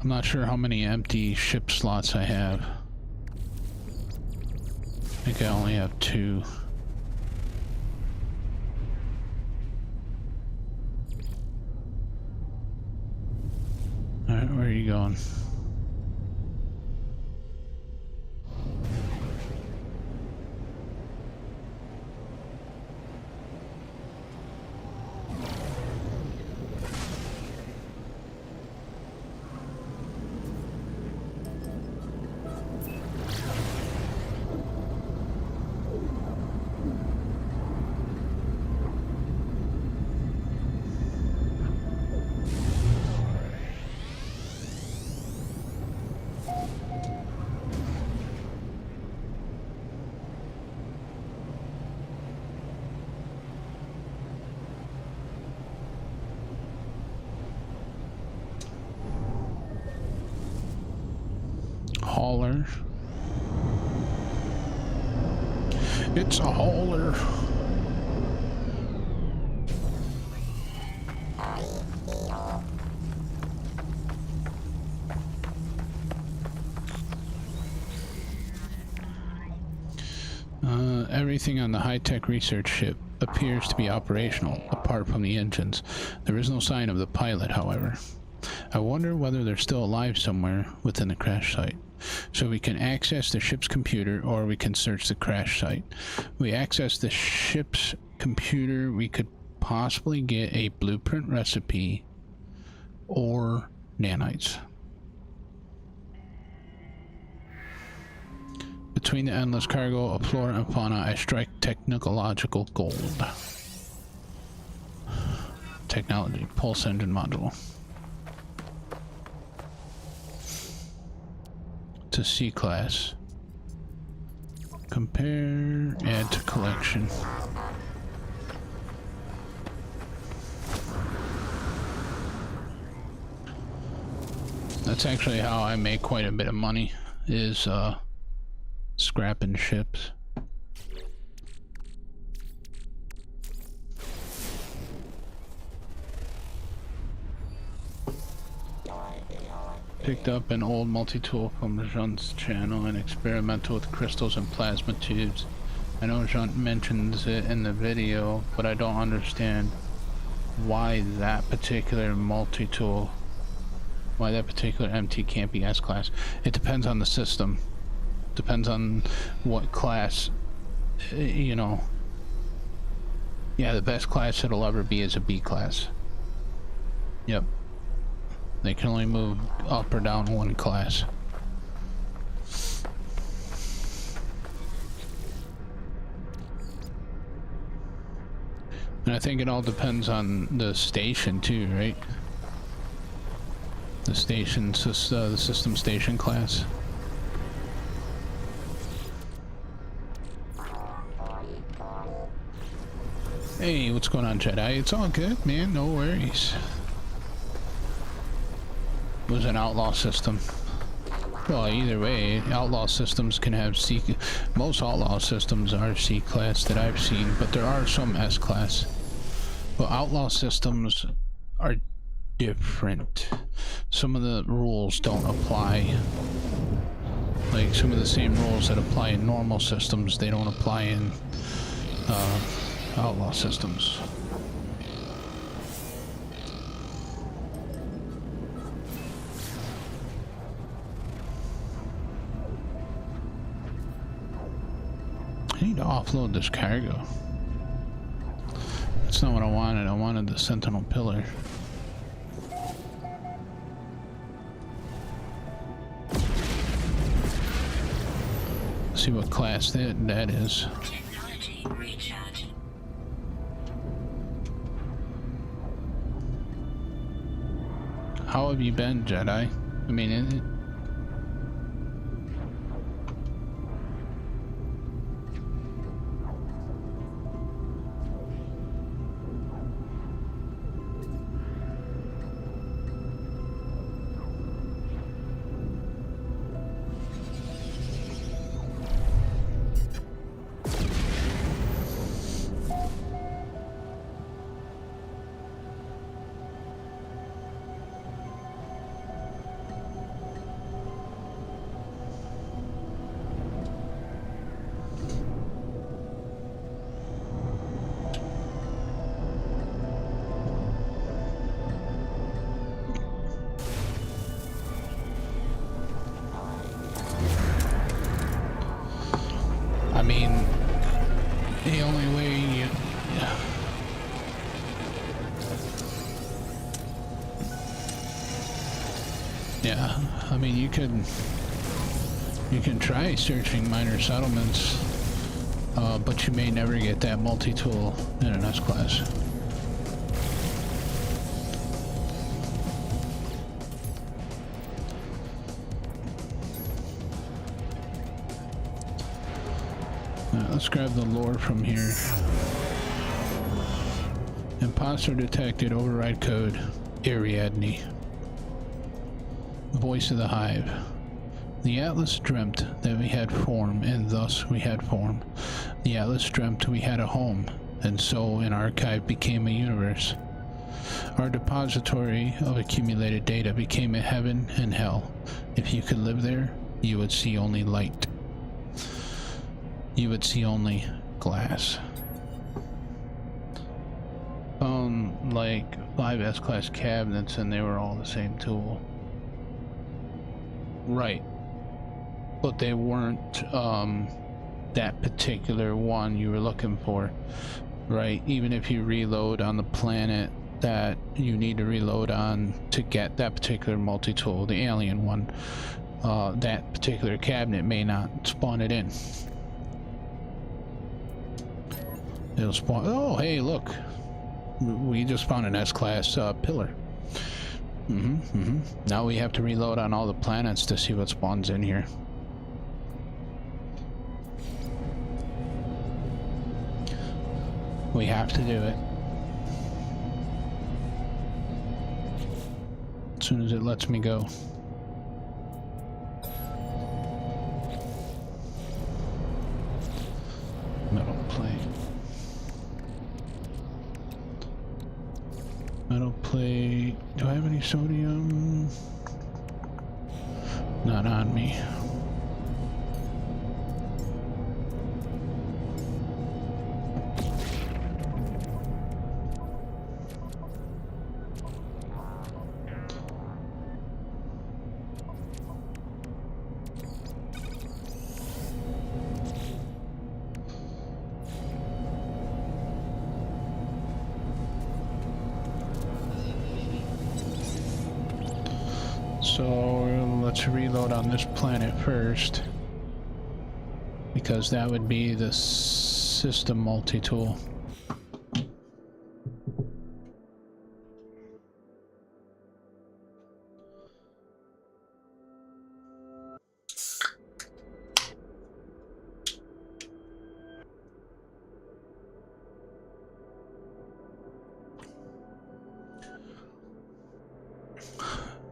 I'm not sure how many empty ship slots I have. I think I only have 2. Alright, where are you going? Hauler. It's a hauler. Everything on the high-tech research ship appears to be operational, apart from the engines. There is no sign of the pilot, however. I wonder whether they're still alive somewhere within the crash site. So we can access the ship's computer, or we can search the crash site. We access the ship's computer, we could possibly get a blueprint recipe or nanites. Between the endless cargo of flora and fauna, I strike technological gold. Technology, pulse engine module. To C class. Compare, add to collection. That's actually how I make quite a bit of money, is scrapping ships. Picked up an old multi-tool from Jean's channel and experimental with crystals and plasma tubes. I know Jean mentions it in the video, but I don't understand why that particular multi-tool, why that particular MT can't be S-class. It depends on the system. Depends on what class, you know. Yeah, the best class it'll ever be is a B class. Yep. They can only move up or down one class. And I think it all depends on the station too, right? The station, the system station class. Hey, what's going on, Jedi? It's all good, man. No worries. It was an outlaw system. Well, either way, outlaw systems can have C. Most outlaw systems are C class that I've seen, but there are some S class. But outlaw systems are different. Some of the rules don't apply. Like some of the same rules that apply in normal systems, they don't apply in outlaw systems. I need to offload this cargo. That's not what I wanted. I wanted the Sentinel Pillar. Let's see what class that is. Technology recharge. How have you been, Jedi? I mean, mean, the only way you... Yeah, I mean, you can try searching minor settlements, but you may never get that multi-tool in an S-Class. Let's grab the lore from here. Imposter detected, override code, Ariadne. Voice of the Hive. The Atlas dreamt that we had form, and thus we had form. The Atlas dreamt we had a home, and so an archive became a universe. Our depository of accumulated data became a heaven and hell. If you could live there, you would see only light. You would see only glass. Found like 5 S-Class cabinets and they were all the same tool. Right. But they weren't that particular one you were looking for. Right? Even if you reload on the planet that you need to reload on to get that particular multi-tool, the alien one, that particular cabinet may not spawn it in. It'll spawn. Oh, hey, look. We just found an S-Class pillar. Now we have to reload on all the planets to see what spawns in here. We have to do it. As soon as it lets me go. Metal plate. Metal plate. Do I have any sodium? Not on me. So let's reload on this planet first, because that would be the system multi-tool.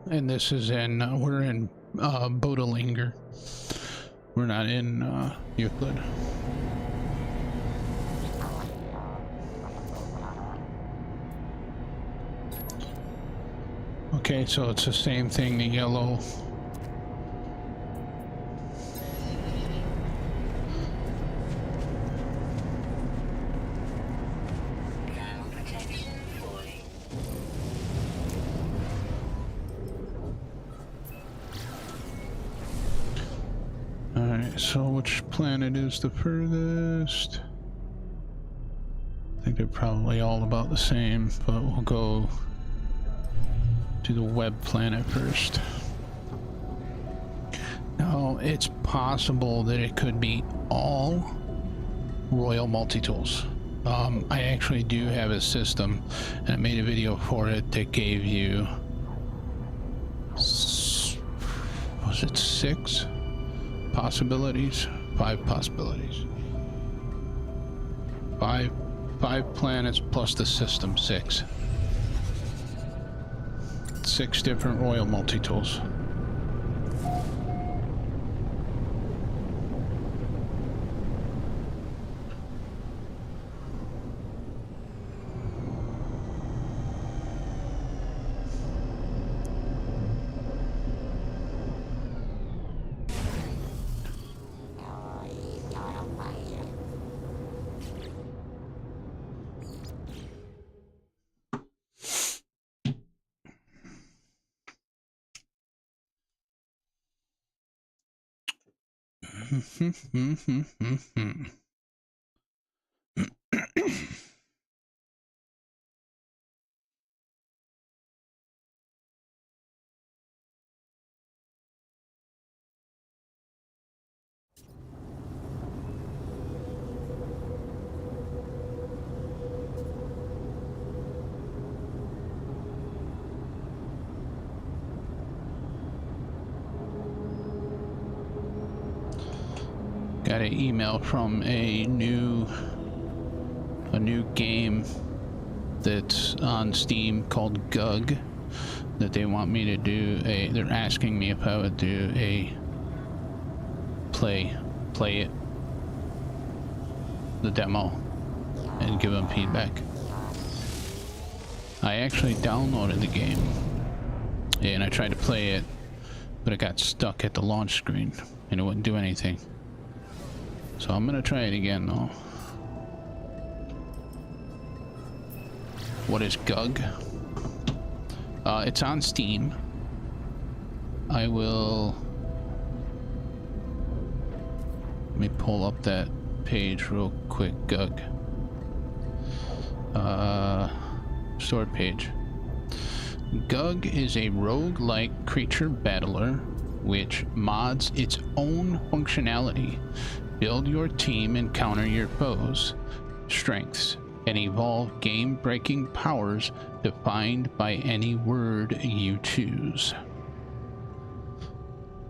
And this is in, we're in Bodelinger. We're not in Euclid. Okay, so it's the same thing, the yellow. So which planet is the furthest? I think they're probably all about the same, but we'll go to the web planet first. Now, it's possible that it could be all Royal Multi-Tools. I actually do have a system, and I made a video for it that gave you, was it 6 possibilities? 5 possibilities. 5 planets plus the system, 6. 6 different Royal Multi-Tools. Got an email from a new game that's on Steam called GUG that they want me to do they're asking me if I would do a play it, the demo, and give them feedback. I actually downloaded the game and I tried to play it, but it got stuck at the launch screen and it wouldn't do anything. So I'm gonna try it again though. What is GUG? It's on Steam. I will... Let me pull up that page real quick. GUG. Stored page. GUG is a roguelike creature battler which mods its own functionality. Build your team and counter your foes' strengths, and evolve game-breaking powers defined by any word you choose.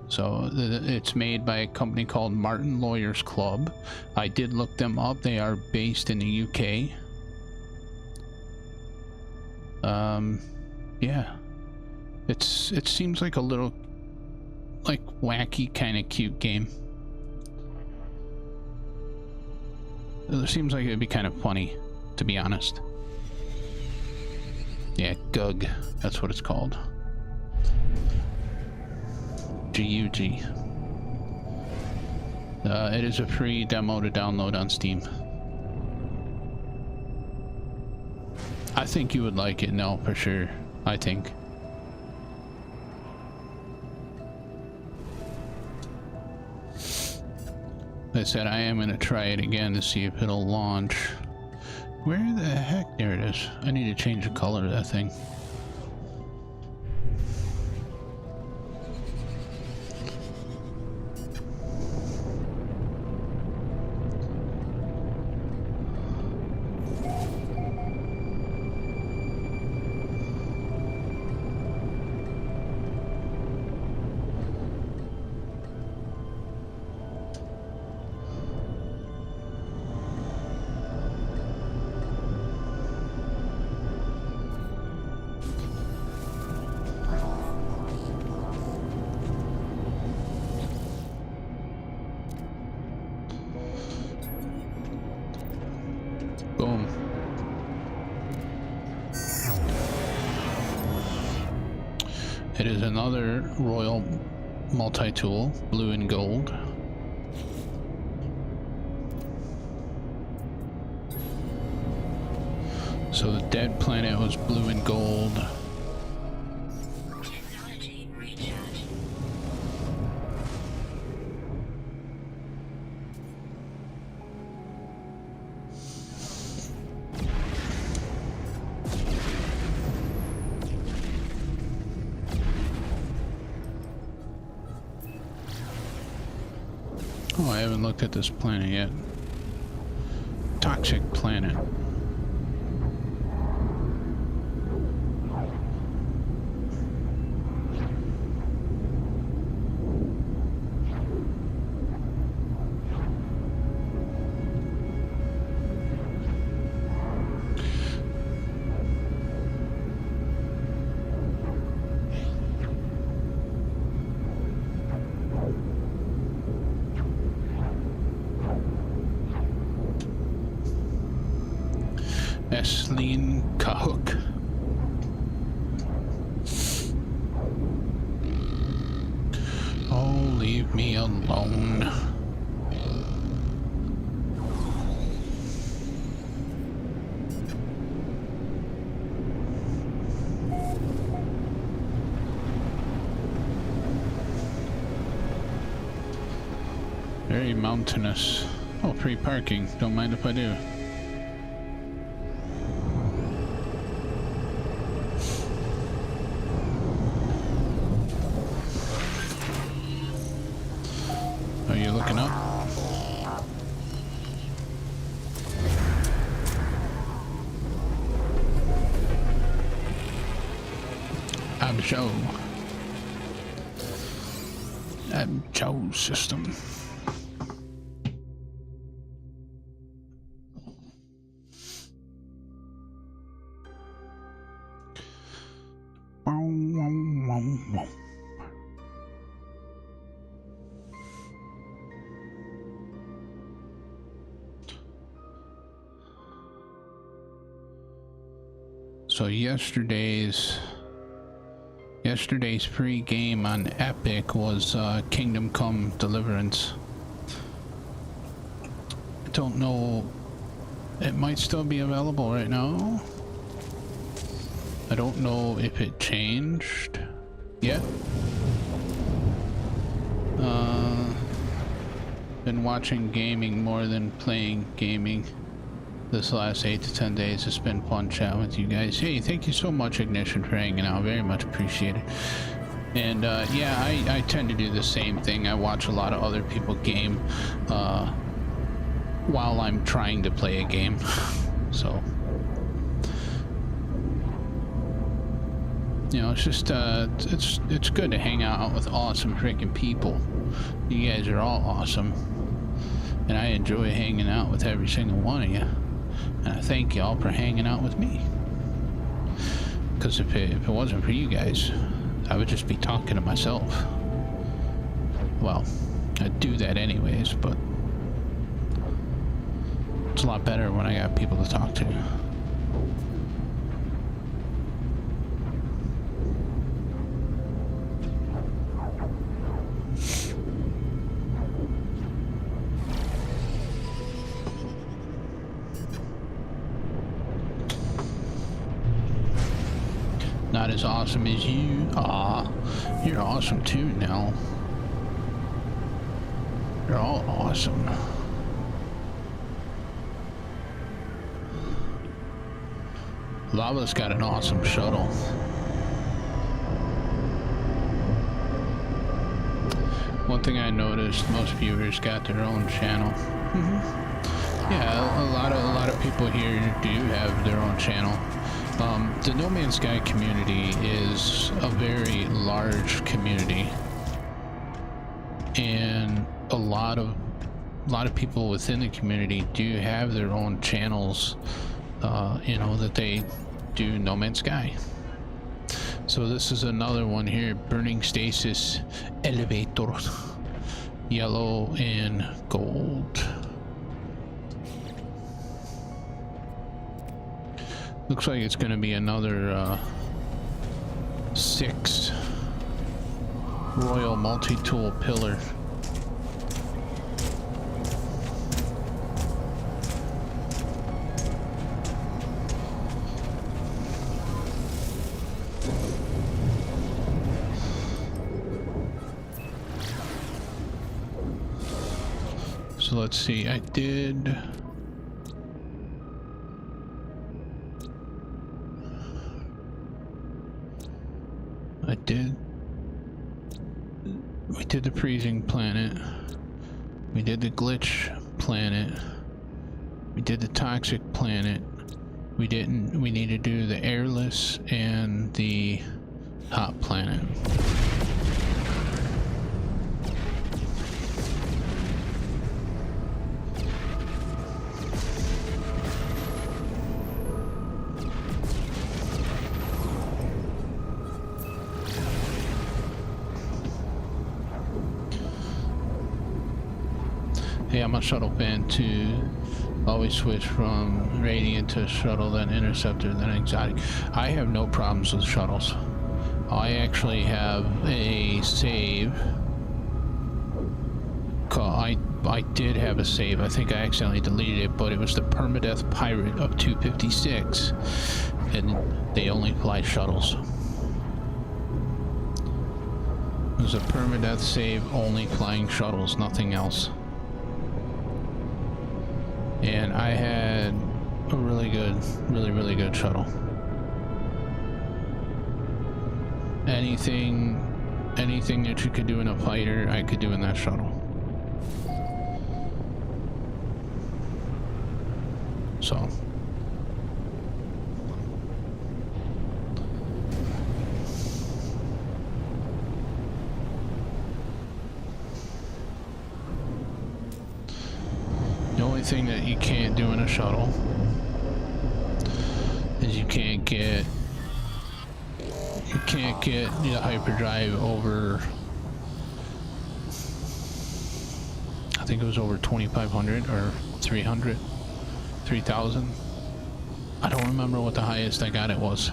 So it's made by a company called Martin Lawyers Club. I did look them up. They are based in the UK. Yeah. It seems like a little, like, wacky kind of cute game. It seems like it'd be kind of funny, to be honest. Yeah, GUG. That's what it's called. GUG. It is a free demo to download on Steam. I think you would like it, no, for sure. I think. Like I said, I am going to try it again to see if it'll launch. Where the heck? There it is. I need to change the color of that thing. Boom. It is another Royal multi-tool, blue and gold. So the dead planet was blue and gold. Technology recharge. Oh, I haven't looked at this planet yet. Toxic planet. Esleen Kahuk. Oh, leave me alone. very mountainous. Oh, free parking. Don't mind if I do. Are you looking up? Abjo system. So yesterday's free game on Epic was Kingdom Come Deliverance. I don't know, it might still be available right now. I don't know if it changed yet. Been watching gaming more than playing gaming this last 8 to 10 days. It's been fun chatting with you guys. Hey, thank you so much, Ignition, for hanging out. Very much appreciated. And yeah, I tend to do the same thing. I watch a lot of other people game while I'm trying to play a game. So, you know, it's just it's good to hang out with awesome freaking people. You guys are all awesome, and I enjoy hanging out with every single one of you. And I thank y'all for hanging out with me. Because if it wasn't for you guys, I would just be talking to myself. Well, I'd do that anyways, but it's a lot better when I got people to talk to. Not as awesome as you. Aw, you're awesome too now. You're all awesome. Lava's got an awesome shuttle. One thing I noticed, most viewers got their own channel. Yeah, a lot of people here do have their own channel. The No Man's Sky community is a very large community, and a lot of people within the community do have their own channels, you know, that they do No Man's Sky. So this is another one here, Burning Stasis Elevator, yellow and gold. Looks like it's going to be another 6 Royal Multi-Tool Pillar. So let's see, I did... We did the freezing planet. We did the glitch planet. We did the toxic planet. We didn't. We need to do the airless and the hot planet. Hey, I'm a shuttle fan too. Always switch from Radiant to shuttle, then Interceptor, then Exotic. I have no problems with shuttles. I actually have a save. I did have a save. I think I accidentally deleted it, but it was the Permadeath Pirate of 256, and they only fly shuttles. It was a Permadeath save, only flying shuttles, nothing else. and I had a really good, really good shuttle. Anything that you could do in a fighter, I could do in that shuttle. So. The only thing that you can't do in a shuttle is you can't get the hyperdrive over, I think it was over 2,500 or 300, 3,000. I don't remember what the highest I got it was.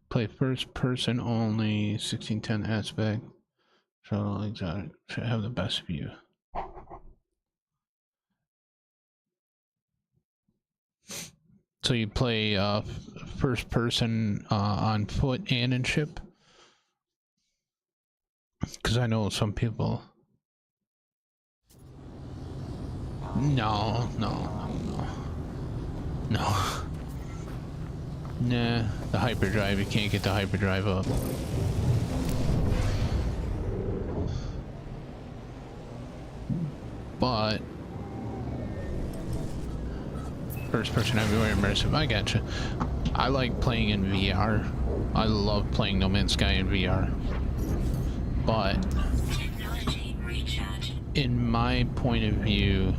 Play first person only, 1610 aspect. Shuttle exotic should have the best view. So you play first person on foot and in ship? Because I know some people. No. Nah, the hyperdrive, you can't get the hyperdrive up. But first person everywhere immersive, I gotcha. I like playing in VR. I love playing No Man's Sky in VR. But in my point of view,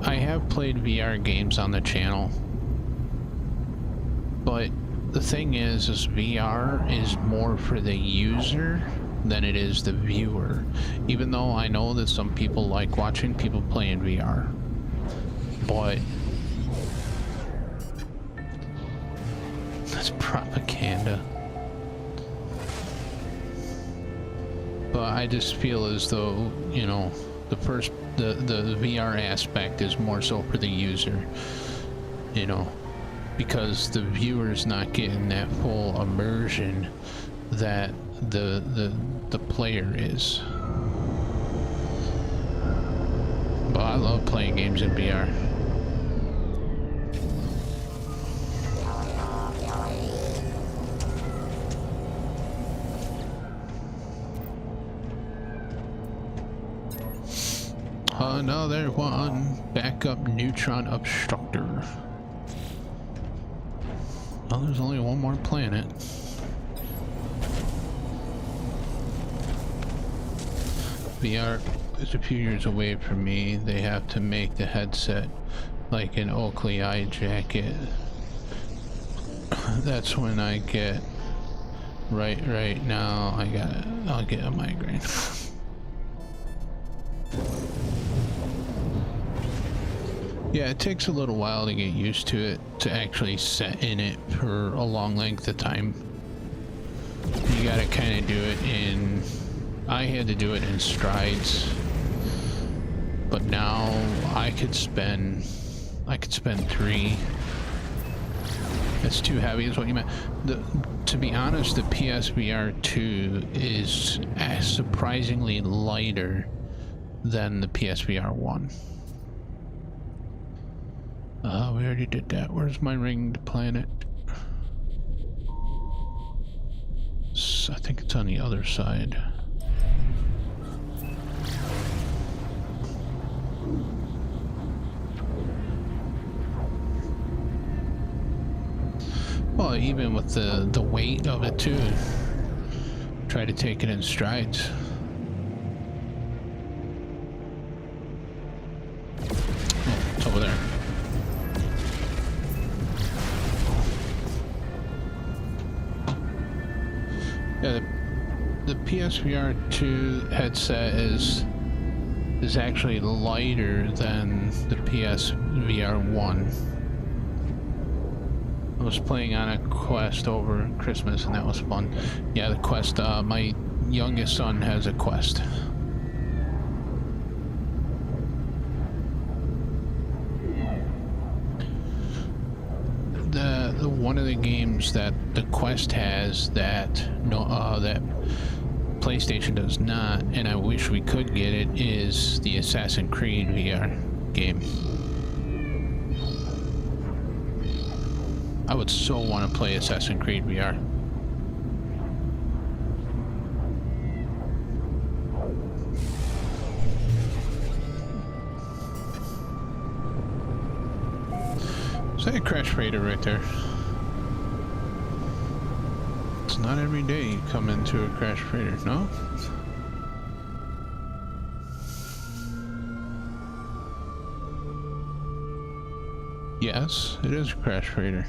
I have played VR games on the channel. But the thing is VR is more for the user than it is the viewer. Even though I know that some people like watching people play in VR. But that's propaganda. But I just feel as though, you know, the VR aspect is more so for the user, you know, because the viewer's not getting that full immersion that the player is. But I love playing games in VR. Another one. Backup neutron obstructor. Well, there's only one more planet. VR is a few years away from me. They have to make the headset like an Oakley eye jacket. That's when I get right now I'll get a migraine. Yeah, it takes a little while to get used to it, to actually set in it for a long length of time. You gotta kind of do it in... I had to do it in strides. But now I could spend 3. It's too heavy is what you meant. To be honest, the PSVR 2 is surprisingly lighter than the PSVR 1. We already did that. Where's my ringed planet? I think it's on the other side. Well, even with the weight of it too. Try to take it in strides. Oh, it's over there. Yeah, the PSVR 2 headset is actually lighter than the PSVR 1. I was playing on a Quest over Christmas and that was fun. Yeah, the Quest, my youngest son has a Quest. One of the games that the Quest has that that PlayStation does not, and I wish we could get it, is the Assassin's Creed VR game. I would so want to play Assassin's Creed VR. Is that a crash freighter right there? It's not every day you come into a crash freighter, no? Yes, it is a crash freighter.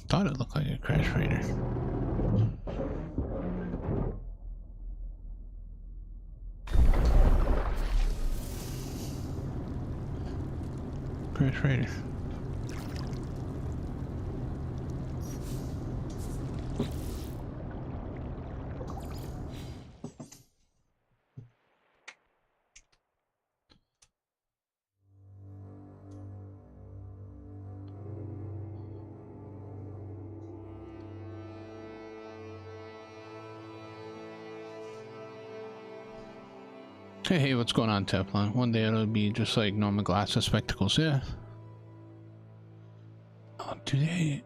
Thought it looked like a crash freighter. Crash freighter. Hey, what's going on, Teflon? One day it'll be just like normal glasses, spectacles, yeah. Oh, do they?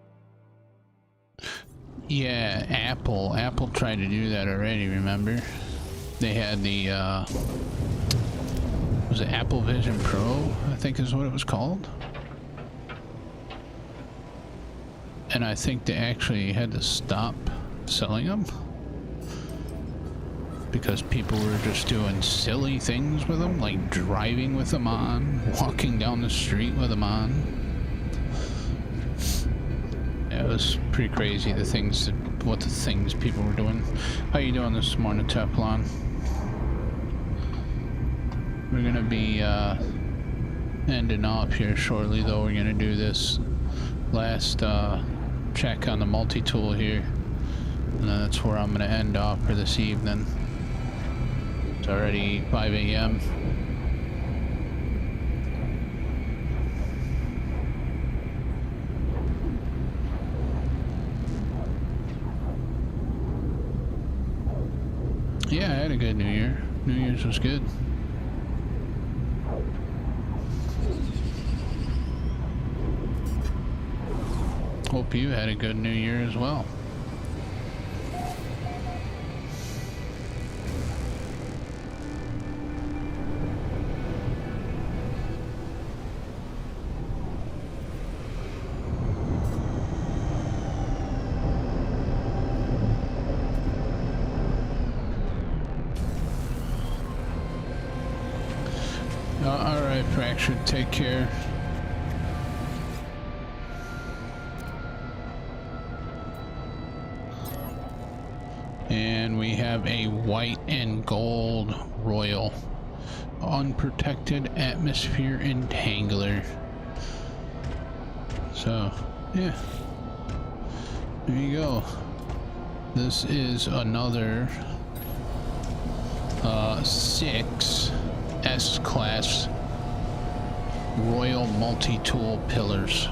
Yeah, Apple tried to do that already, remember? They had the, was it Apple Vision Pro, I think is what it was called? And I think they actually had to stop selling them. Because people were just doing silly things with them, like driving with them on, walking down the street with them on. Yeah, it was pretty crazy, the things people were doing. How you doing this morning, Teflon? We're gonna be ending off here shortly, though. We're gonna do this last check on the multi-tool here, and then that's where I'm gonna end off for this evening. It's already 5 a.m. Yeah, I had a good New Year. New Year's was good. Hope you had a good New Year as well. Alright, Fractured, take care. And we have a white and gold Royal Unprotected Atmosphere Entangler. So, yeah. There you go. This is another 6 S-Class Royal Multi-Tool Pillars.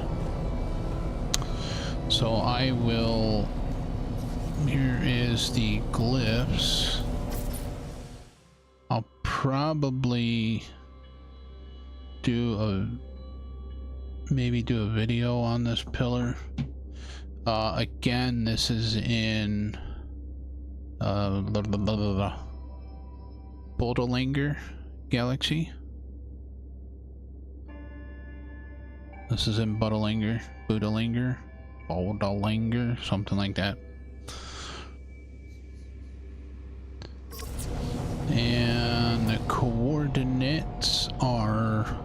So I will... Here is the glyphs. I'll probably maybe do a video on this pillar. Again, this is in Bodolinger Galaxy. This is in Bodolinger, something like that. And the coordinates are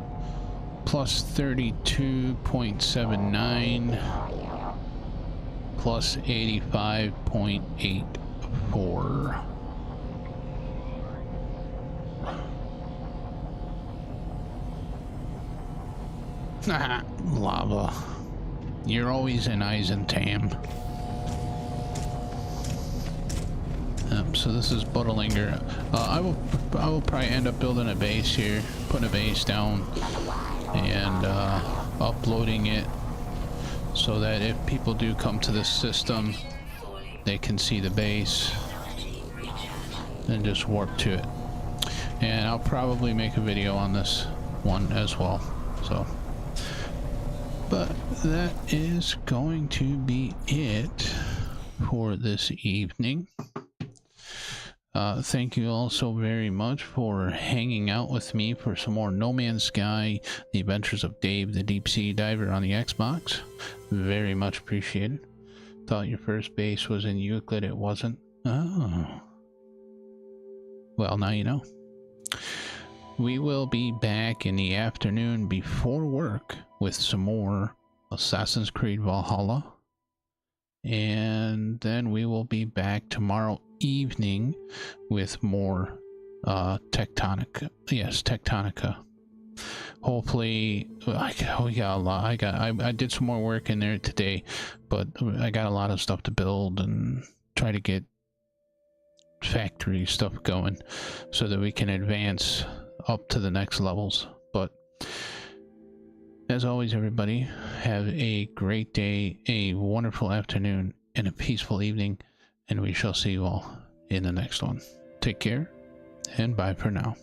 plus 32.79 plus 85.84. Lava. You're always in Eisentam. So this is Bodolinger. I will probably end up building a base here, putting a base down, and uploading it so that if people do come to this system, they can see the base and just warp to it. And I'll probably make a video on this one as well. So, but that is going to be it for this evening. Thank you all so very much for hanging out with me for some more No Man's Sky, The Adventures of Dave the Deep Sea Diver on the Xbox. Very much appreciated. Thought your first base was in Euclid, it wasn't. Oh. Well, now you know. We will be back in the afternoon before work with some more Assassin's Creed Valhalla. And then we will be back tomorrow evening with more Tectonica. Yes, Tectonica. Hopefully, we got a lot. I did some more work in there today, but I got a lot of stuff to build and try to get factory stuff going so that we can advance up to the next levels. But as always, everybody, have a great day, a wonderful afternoon, and a peaceful evening, and we shall see you all in the next one. Take care, and bye for now.